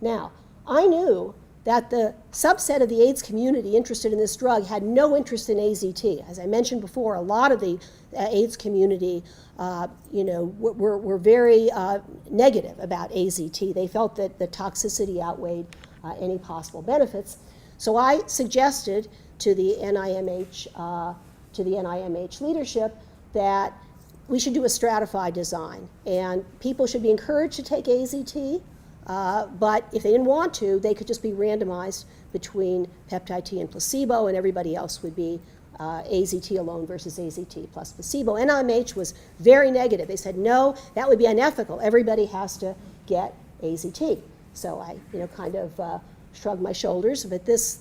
Now, I knew that the subset of the AIDS community interested in this drug had no interest in AZT. As I mentioned before, a lot of the AIDS community were very negative about AZT. They felt that the toxicity outweighed any possible benefits. So I suggested to the NIMH leadership that we should do a stratified design, and people should be encouraged to take AZT, but if they didn't want to, they could just be randomized between peptide T and placebo, and everybody else would be AZT alone versus AZT plus placebo. NIMH was very negative. They said, no, that would be unethical. Everybody has to get AZT. So I, kind of shrugged my shoulders. But this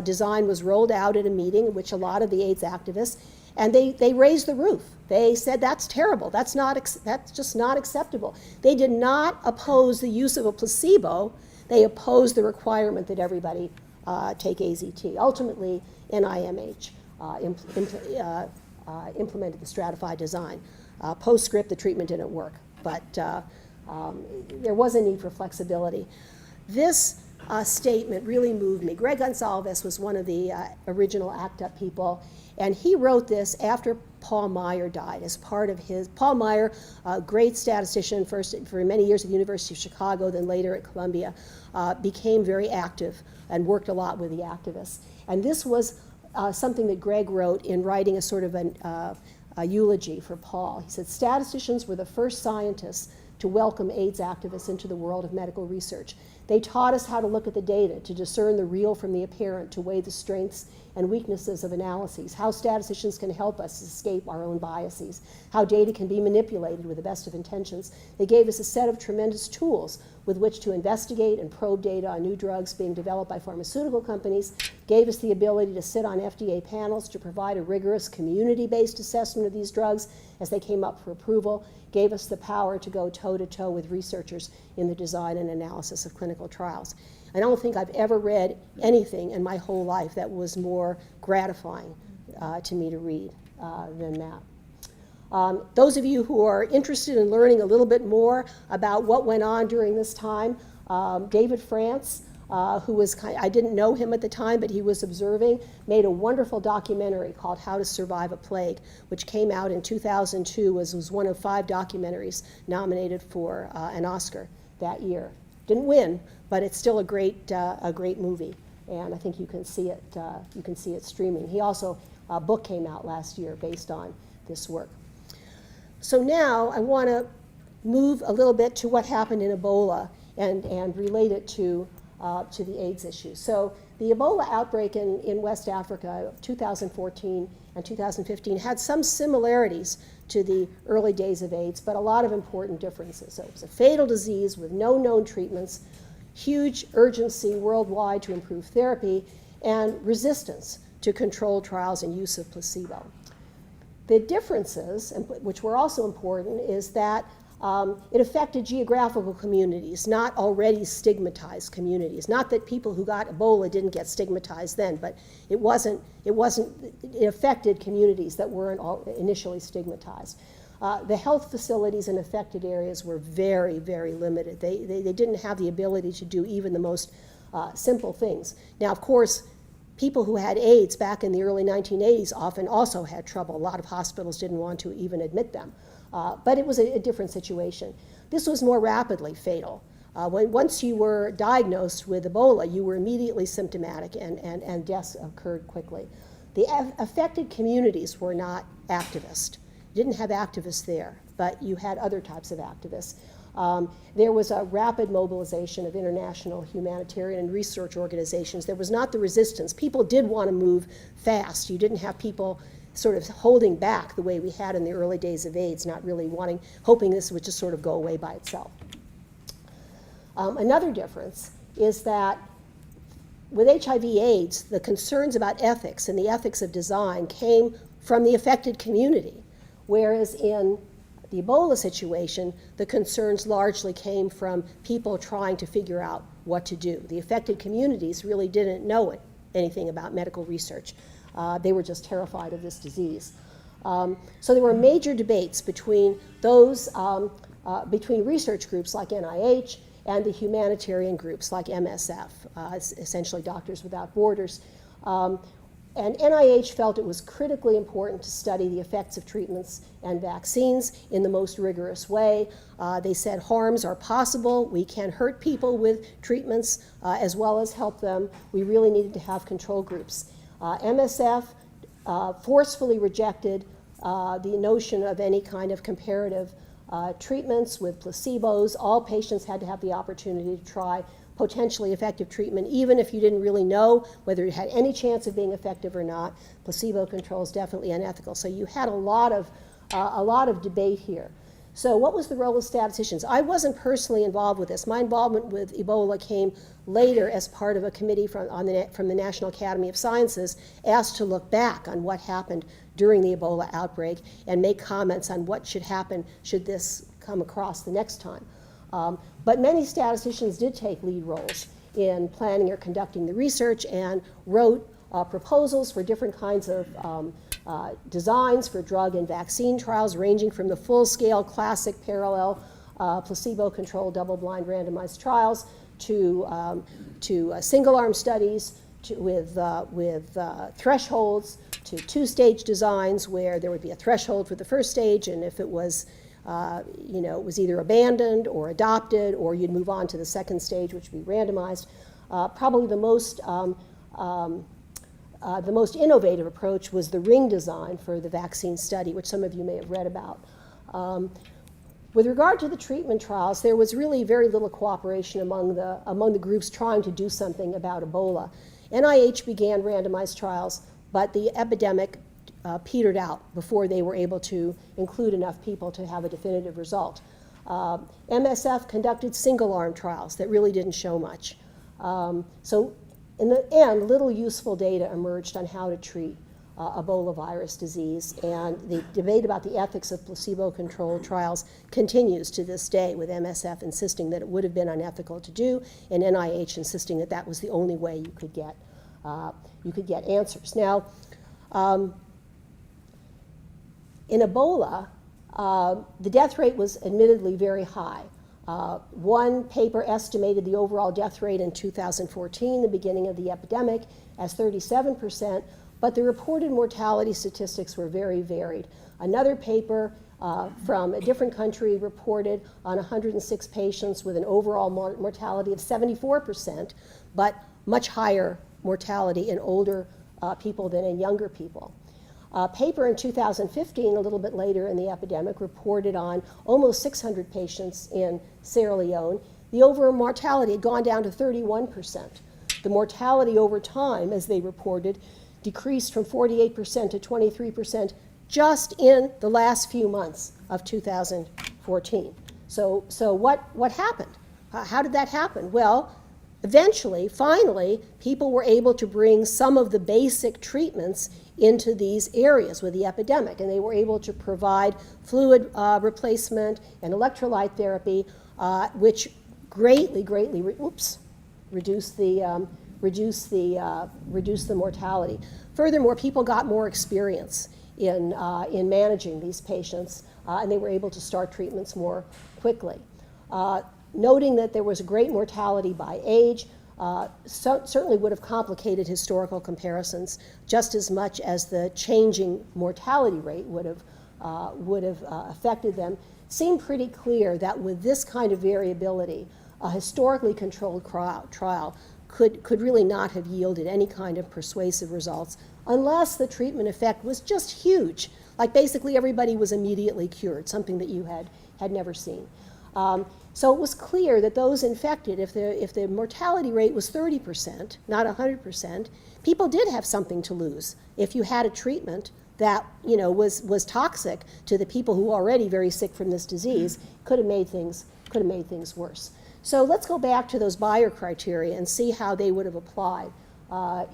design was rolled out at a meeting in which a lot of the AIDS activists, and they raised the roof. They said, that's terrible. That's just not acceptable. They did not oppose the use of a placebo. They opposed the requirement that everybody take AZT. Ultimately, NIMH implemented the stratified design. Postscript, the treatment didn't work, but there was a need for flexibility. This statement really moved me. Greg Gonsalves was one of the original ACT UP people, and he wrote this after Paul Meyer died as part of his, Paul Meyer, a great statistician, first for many years at the University of Chicago, then later at Columbia, became very active and worked a lot with the activists. And this was something that Greg wrote in writing a sort of a eulogy for Paul. He said, statisticians were the first scientists to welcome AIDS activists into the world of medical research. They taught us how to look at the data, to discern the real from the apparent, to weigh the strengths and weaknesses of analyses, how statisticians can help us escape our own biases, how data can be manipulated with the best of intentions. They gave us a set of tremendous tools with which to investigate and probe data on new drugs being developed by pharmaceutical companies, gave us the ability to sit on FDA panels to provide a rigorous community-based assessment of these drugs as they came up for approval, gave us the power to go toe-to-toe with researchers in the design and analysis of clinical trials. I don't think I've ever read anything in my whole life that was more gratifying to me to read than that. Those of you who are interested in learning a little bit more about what went on during this time, David France, who was I didn't know him at the time, but he was observing, made a wonderful documentary called How to Survive a Plague, which came out in 2002, was one of 5 documentaries nominated for an Oscar that year. Didn't win, but it's still a great movie, and I think you can see it. You can see it streaming. He also a book came out last year based on this work. So now I want to move a little bit to what happened in Ebola and relate it to the AIDS issue. So the Ebola outbreak in West Africa, 2014 and 2015, had some similarities to the early days of AIDS, but a lot of important differences. So it was a fatal disease with no known treatments, huge urgency worldwide to improve therapy, and resistance to controlled trials and use of placebo. The differences, which were also important, is that it affected geographical communities, not already stigmatized communities. Not that people who got Ebola didn't get stigmatized then, but it affected communities that weren't initially stigmatized. The health facilities in affected areas were very, very limited. They didn't have the ability to do even the most simple things. Now, of course, people who had AIDS back in the early 1980s often also had trouble. A lot of hospitals didn't want to even admit them. But it was a different situation. This was more rapidly fatal. Once you were diagnosed with Ebola, you were immediately symptomatic and deaths occurred quickly. The affected communities were not activist. You didn't have activists there, but you had other types of activists. There was a rapid mobilization of international humanitarian and research organizations. There was not the resistance. People did want to move fast. You didn't have people sort of holding back the way we had in the early days of AIDS, not really hoping this would just sort of go away by itself. Another difference is that with HIV/AIDS, the concerns about ethics and the ethics of design came from the affected community, whereas in the Ebola situation, the concerns largely came from people trying to figure out what to do. The affected communities really didn't know anything about medical research. They were just terrified of this disease. So there were major debates between between research groups like NIH and the humanitarian groups like MSF, essentially Doctors Without Borders. And NIH felt it was critically important to study the effects of treatments and vaccines in the most rigorous way. They said harms are possible. We can hurt people with treatments as well as help them. We really needed to have control groups. MSF forcefully rejected the notion of any kind of comparative treatments with placebos. All patients had to have the opportunity to try potentially effective treatment, even if you didn't really know whether it had any chance of being effective or not. Placebo control is definitely unethical. So you had a lot of debate here. So what was the role of statisticians? I wasn't personally involved with this. My involvement with Ebola came later as part of a committee from the National Academy of Sciences asked to look back on what happened during the Ebola outbreak and make comments on what should happen should this come across the next time. But many statisticians did take lead roles in planning or conducting the research and wrote proposals for different kinds of designs for drug and vaccine trials, ranging from the full-scale classic parallel placebo-controlled double-blind randomized trials to single-arm studies with thresholds, to two-stage designs where there would be a threshold for the first stage, and if it was it was either abandoned or adopted, or you'd move on to the second stage, which would be randomized. Probably the most innovative approach was the ring design for the vaccine study, which some of you may have read about. With regard to the treatment trials, there was really very little cooperation among the groups trying to do something about Ebola. NIH began randomized trials, but the epidemic petered out before they were able to include enough people to have a definitive result. MSF conducted single-arm trials that really didn't show much. So in the end, little useful data emerged on how to treat Ebola virus disease, and the debate about the ethics of placebo-controlled trials continues to this day, with MSF insisting that it would have been unethical to do, and NIH insisting that that was the only way you could get answers. Now, in Ebola, the death rate was admittedly very high. One paper estimated the overall death rate in 2014, the beginning of the epidemic, as 37%, but the reported mortality statistics were very varied. Another paper from a different country reported on 106 patients with an overall mortality of 74%, but much higher mortality in older people than in younger people. A paper in 2015, a little bit later in the epidemic, reported on almost 600 patients in Sierra Leone. The overall mortality had gone down to 31%. The mortality over time, as they reported, decreased from 48% to 23% just in the last few months of 2014. So what happened? How did that happen? Well, eventually, finally, people were able to bring some of the basic treatments into these areas with the epidemic, and they were able to provide fluid replacement and electrolyte therapy, which greatly reduced the mortality. Furthermore, people got more experience in managing these patients, and they were able to start treatments more quickly. Noting that there was a great mortality by age, certainly would have complicated historical comparisons just as much as the changing mortality rate would have affected them. Seemed pretty clear that with this kind of variability, a historically controlled trial could really not have yielded any kind of persuasive results unless the treatment effect was just huge, like basically everybody was immediately cured, something that you had never seen. So it was clear that those infected, if the mortality rate was 30%, not 100%, people did have something to lose. If you had a treatment that was toxic to the people who were already very sick from this disease, could have made things worse. So let's go back to those Bayer criteria and see how they would have applied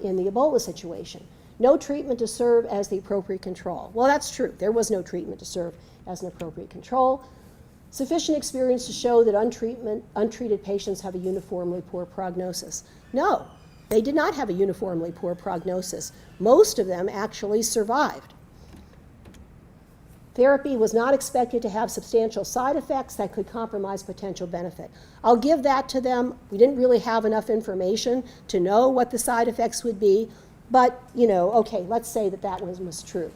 in the Ebola situation. No treatment to serve as the appropriate control. Well, that's true. There was no treatment to serve as an appropriate control. Sufficient experience to show that untreated patients have a uniformly poor prognosis. No, they did not have a uniformly poor prognosis. Most of them actually survived. Therapy was not expected to have substantial side effects that could compromise potential benefit. I'll give that to them. We didn't really have enough information to know what the side effects would be, but okay, let's say that was true.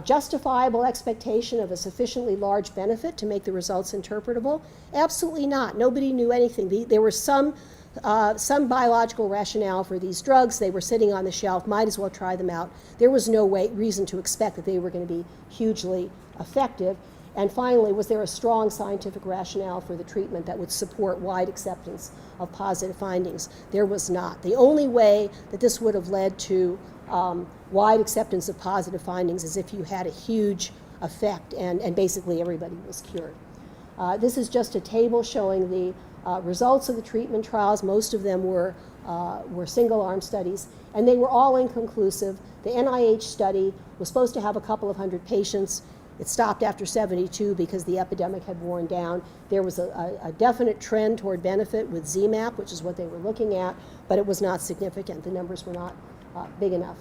Justifiable expectation of a sufficiently large benefit to make the results interpretable? Absolutely not. Nobody knew anything. There was some biological rationale for these drugs. They were sitting on the shelf, might as well try them out. There was no reason to expect that they were going to be hugely effective. And finally, was there a strong scientific rationale for the treatment that would support wide acceptance of positive findings? There was not. The only way that this would have led to wide acceptance of positive findings is if you had a huge effect and basically everybody was cured. This is just a table showing the results of the treatment trials. Most of them were single-arm studies, and they were all inconclusive. The NIH study was supposed to have a couple of hundred patients. It stopped after 72 because the epidemic had worn down. There was a definite trend toward benefit with ZMapp, which is what they were looking at, but it was not significant. The numbers were not big enough.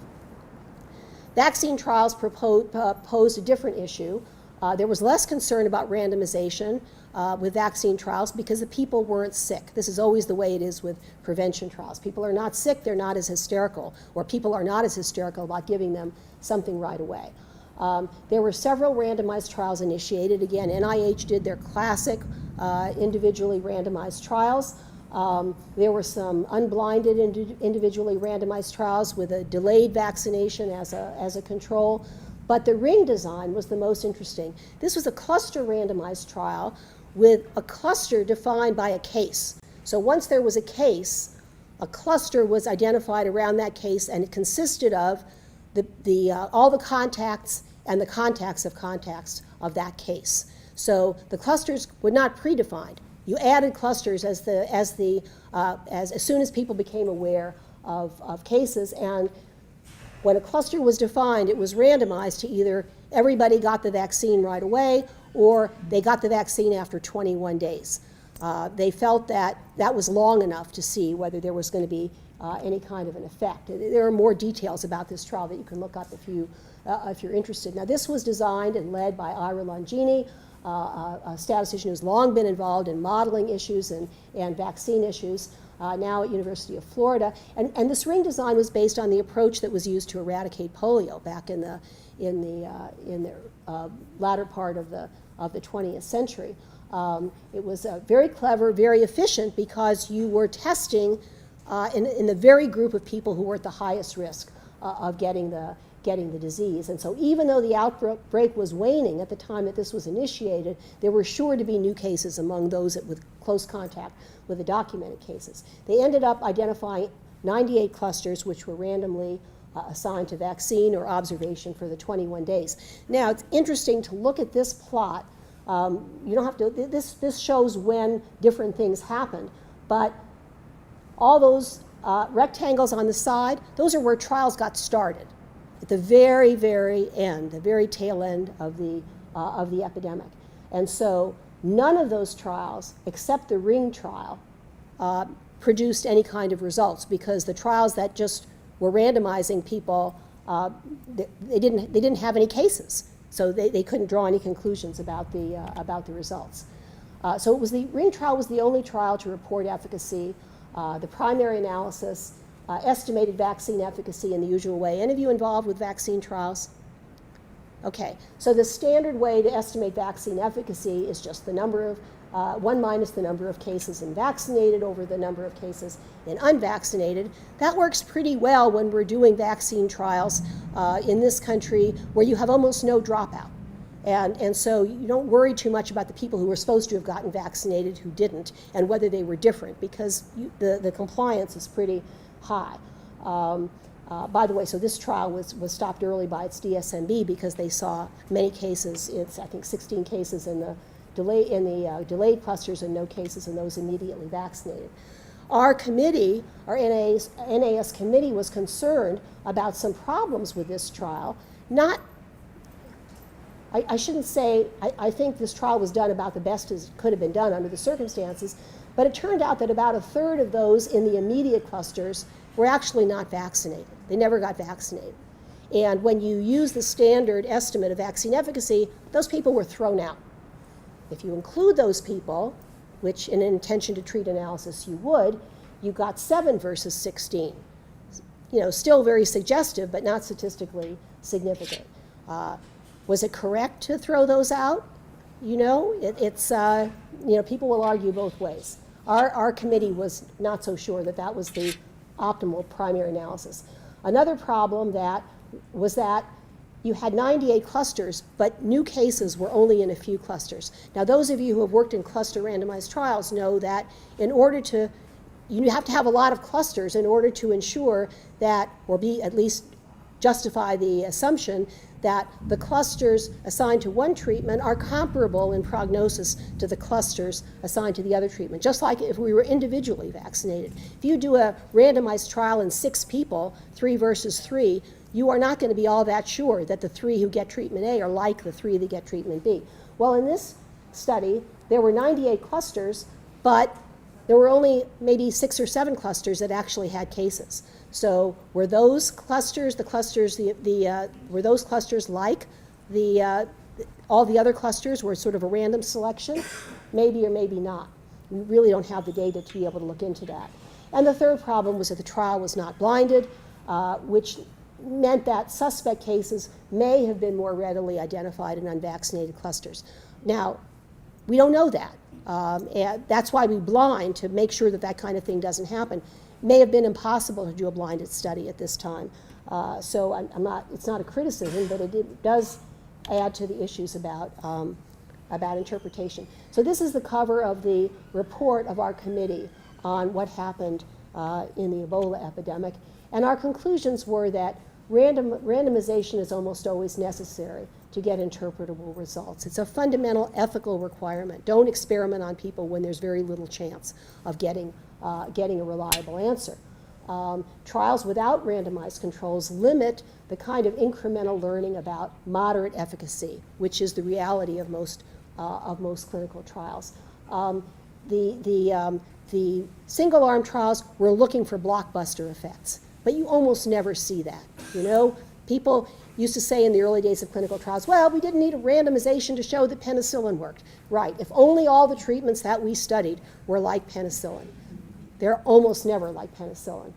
Vaccine trials posed a different issue. There was less concern about randomization with vaccine trials because the people weren't sick. This is always the way it is with prevention trials. People are not sick, they're not as hysterical, or people are not as hysterical about giving them something right away. There were several randomized trials initiated. Again, NIH did their classic individually randomized trials. There were some unblinded individually randomized trials with a delayed vaccination as a control. But the ring design was the most interesting. This was a cluster randomized trial with a cluster defined by a case. So once there was a case, a cluster was identified around that case, and it consisted of all the contacts and the contacts of that case. So the clusters were not predefined. You added clusters as soon as people became aware of cases, and when a cluster was defined, it was randomized to either everybody got the vaccine right away or they got the vaccine after 21 days. They felt that that was long enough to see whether there was going to be any kind of an effect. There are more details about this trial that you can look up if you're interested. Now, this was designed and led by Ira Longini, a statistician who's long been involved in modeling issues and vaccine issues, now at University of Florida. And this ring design was based on the approach that was used to eradicate polio back in the latter part of the 20th century. It was very clever, very efficient, because you were testing in the very group of people who were at the highest risk of getting the disease. And so even though the outbreak was waning at the time that this was initiated, there were sure to be new cases among those with close contact with the documented cases. They ended up identifying 98 clusters which were randomly assigned to vaccine or observation for the 21 days. Now, it's interesting to look at this plot. You don't have to, this shows when different things happened, but all those rectangles on the side, those are where trials got started, at the very, very end, the very tail end of the epidemic. And so none of those trials, except the Ring trial, produced any kind of results, because the trials that just were randomizing people, they didn't have any cases, so they couldn't draw any conclusions about the results. So it was the Ring trial was the only trial to report efficacy. The primary analysis estimated vaccine efficacy in the usual way. Any of you involved with vaccine trials? Okay, so the standard way to estimate vaccine efficacy is just the number of 1 minus the number of cases in vaccinated over the number of cases in unvaccinated. That works pretty well when we're doing vaccine trials in this country where you have almost no dropout. And so you don't worry too much about the people who were supposed to have gotten vaccinated who didn't, and whether they were different, because the compliance is pretty high. By the way, so this trial was stopped early by its DSMB because they saw many cases. It's, I think, 16 cases in the delayed clusters and no cases in those immediately vaccinated. Our committee, our NAS committee, was concerned about some problems with this trial. I shouldn't say, I think this trial was done about the best as it could have been done under the circumstances, but it turned out that about a third of those in the immediate clusters were actually not vaccinated. They never got vaccinated. And when you use the standard estimate of vaccine efficacy, those people were thrown out. If you include those people, which in an intention to treat analysis you would, you got 7 versus 16. You know, still very suggestive, but not statistically significant. Was it correct to throw those out? You know, it's you know, people will argue both ways. Our committee was not so sure that that was the optimal primary analysis. Another problem was that you had 98 clusters, but new cases were only in a few clusters. Now, those of you who have worked in cluster randomized trials know that in order to, you have to have a lot of clusters in order to ensure that, or be at least justify the assumption that the clusters assigned to one treatment are comparable in prognosis to the clusters assigned to the other treatment, just like if we were individually vaccinated. If you do a randomized trial in 6 people, 3 versus 3, you are not going to be all that sure that the 3 who get treatment A are like the 3 that get treatment B. Well, in this study, there were 98 clusters, but there were only maybe 6 or 7 clusters that actually had cases. So were those clusters, were those clusters like all the other clusters were sort of a random selection? Maybe or maybe not. We really don't have the data to be able to look into that. And the third problem was that the trial was not blinded, which meant that suspect cases may have been more readily identified in unvaccinated clusters. Now, we don't know that. And that's why we blind, to make sure that that kind of thing doesn't happen. May have been impossible to do a blinded study at this time. So it's not a criticism, but it does add to the issues about interpretation. So this is the cover of the report of our committee on what happened in the Ebola epidemic. And our conclusions were that randomization is almost always necessary to get interpretable results. It's a fundamental ethical requirement. Don't experiment on people when there's very little chance of getting a reliable answer. Trials without randomized controls limit the kind of incremental learning about moderate efficacy, which is the reality of most clinical trials. The single-arm trials were looking for blockbuster effects, but you almost never see that. You know, people used to say in the early days of clinical trials, well, we didn't need a randomization to show that penicillin worked. Right, if only all the treatments that we studied were like penicillin. They're almost never like penicillin.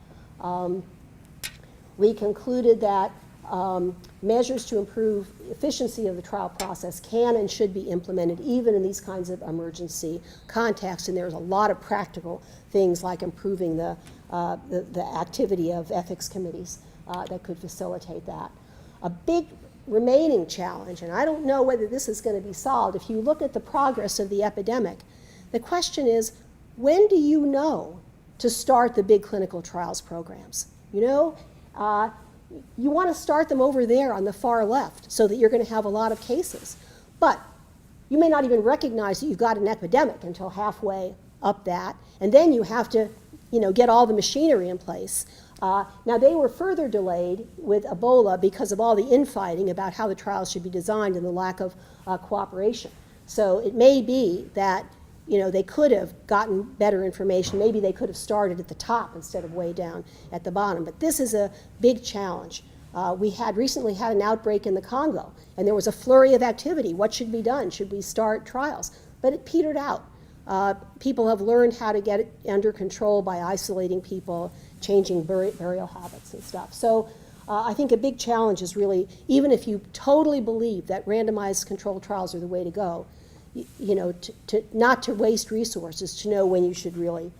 We concluded that measures to improve efficiency of the trial process can and should be implemented even in these kinds of emergency contexts, and there's a lot of practical things like improving the activity of ethics committees that could facilitate that. A big remaining challenge, and I don't know whether this is going to be solved, if you look at the progress of the epidemic, the question is, when do you know to start the big clinical trials programs? You know, you want to start them over there on the far left so that you're going to have a lot of cases. But you may not even recognize that you've got an epidemic until halfway up that, and then you have to, get all the machinery in place. Now, they were further delayed with Ebola because of all the infighting about how the trials should be designed and the lack of cooperation. So it may be that they could have gotten better information. Maybe they could have started at the top instead of way down at the bottom. But this is a big challenge. We had recently had an outbreak in the Congo, and there was a flurry of activity. What should be done? Should we start trials? But it petered out. People have learned how to get it under control by isolating people, changing burial habits and stuff. So I think a big challenge is really, even if you totally believe that randomized controlled trials are the way to go, not to waste resources, to know when you should really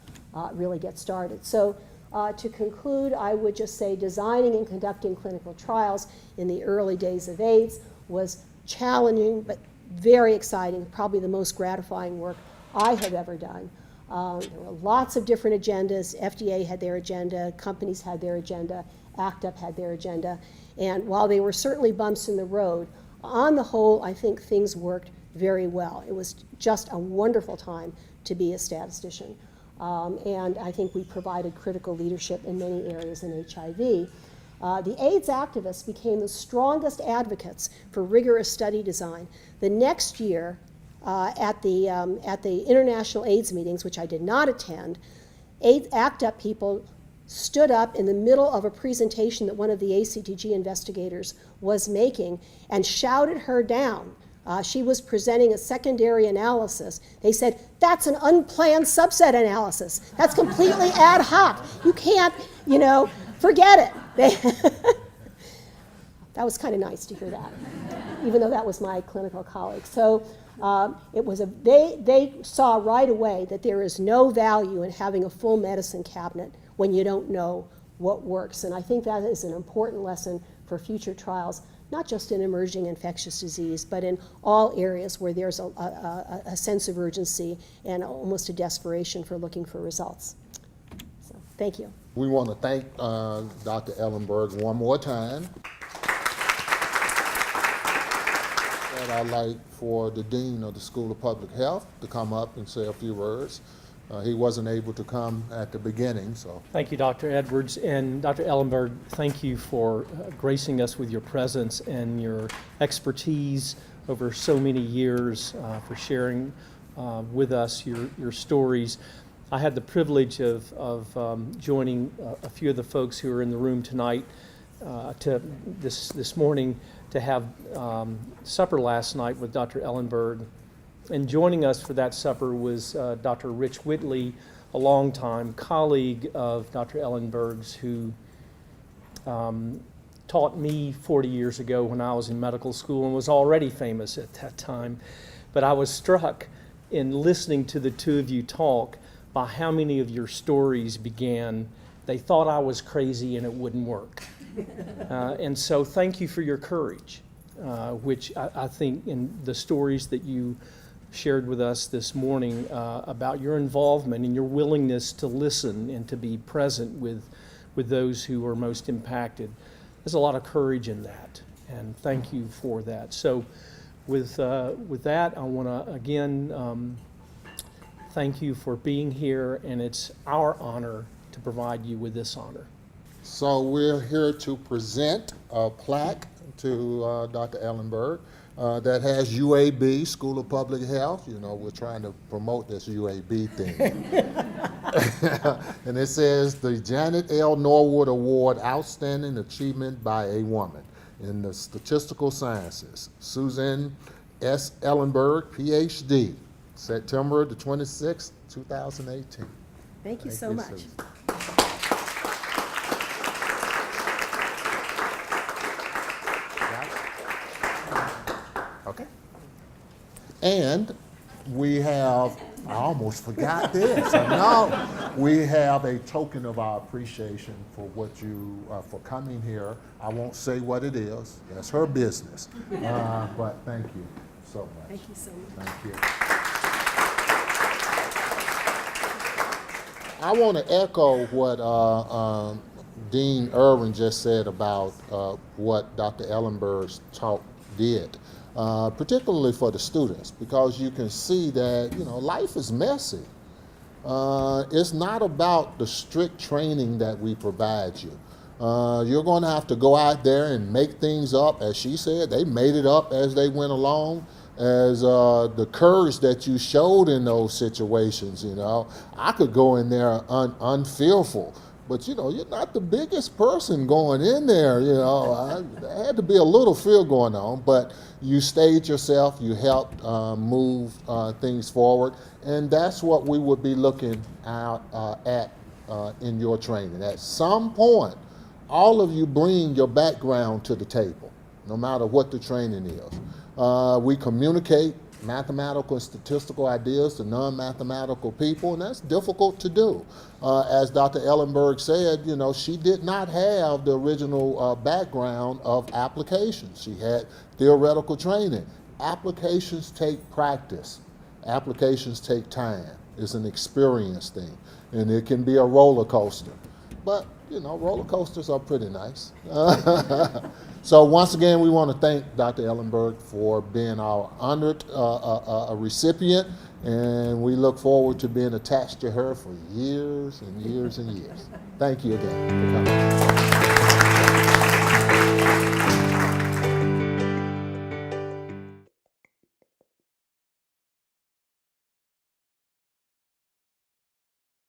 get started. So to conclude, I would just say designing and conducting clinical trials in the early days of AIDS was challenging, but very exciting, probably the most gratifying work I have ever done. There were lots of different agendas. FDA had their agenda, companies had their agenda, ACT UP had their agenda. And while there were certainly bumps in the road, on the whole, I think things worked very well. It was just a wonderful time to be a statistician. And I think we provided critical leadership in many areas in HIV. The AIDS activists became the strongest advocates for rigorous study design. The next year, at the international AIDS meetings, which I did not attend, ACT UP people stood up in the middle of a presentation that one of the ACTG investigators was making and shouted her down. She was presenting a secondary analysis. They said, that's an unplanned subset analysis. That's completely ad hoc. You can't, forget it. That was kind of nice to hear that, even though that was my clinical colleague. So they saw right away that there is no value in having a full medicine cabinet when you don't know what works. And I think that is an important lesson for future trials, not just in emerging infectious disease, but in all areas where there's a sense of urgency and almost a desperation for looking for results. So, thank you. We want to thank Dr. Ellenberg one more time. And I'd like for the Dean of the School of Public Health to come up and say a few words. He wasn't able to come at the beginning, so. Thank you, Dr. Edwards. And Dr. Ellenberg, thank you for gracing us with your presence and your expertise over so many years, for sharing with us your stories. I had the privilege of joining a few of the folks who are in the room tonight this morning to have supper last night with Dr. Ellenberg. And joining us for that supper was Dr. Rich Whitley, a longtime colleague of Dr. Ellenberg's, who taught me 40 years ago when I was in medical school and was already famous at that time. But I was struck in listening to the two of you talk by how many of your stories began, they thought I was crazy and it wouldn't work. And so thank you for your courage, which I think in the stories that you shared with us this morning about your involvement and your willingness to listen and to be present with those who are most impacted. There's a lot of courage in that, and thank you for that. So with that, I want to again thank you for being here, and it's our honor to provide you with this honor. So we're here to present a plaque to Dr. Ellenberg that has UAB, School of Public Health. We're trying to promote this UAB thing. And it says, the Janet L. Norwood Award, Outstanding Achievement by a Woman in the Statistical Sciences. Susan S. Ellenberg, PhD, September the 26th, 2018. Thank you so much. Susan. Okay. And we have, I almost forgot this. No, we have a token of our appreciation for what you, for coming here. I won't say what it is. That's her business. But thank you so much. Thank you so much. Thank you. I want to echo what Dean Irwin just said about what Dr. Ellenberg's talk did, particularly for the students, because you can see that, you know, life is messy. It's not about the strict training that we provide you. You're going to have to go out there and make things up. As she said, they made it up as they went along. As the courage that you showed in those situations, you know, I could go in there unfearful, but you know, you're not the biggest person going in there. You know, there had to be a little fear going on, but you stayed yourself. You helped move things forward, and that's what we would be looking out at in your training. At some point, all of you bring your background to the table, no matter what the training is. We communicate mathematical and statistical ideas to non-mathematical people, and that's difficult to do. As Dr. Ellenberg said, you know, she did not have the original background of applications. She had theoretical training. Applications take practice. Applications take time. It's an experience thing, and it can be a roller coaster. But, you know, roller coasters are pretty nice. So once again, we want to thank Dr. Ellenberg for being our honored recipient, and we look forward to being attached to her for years and years and years. Thank you again for coming.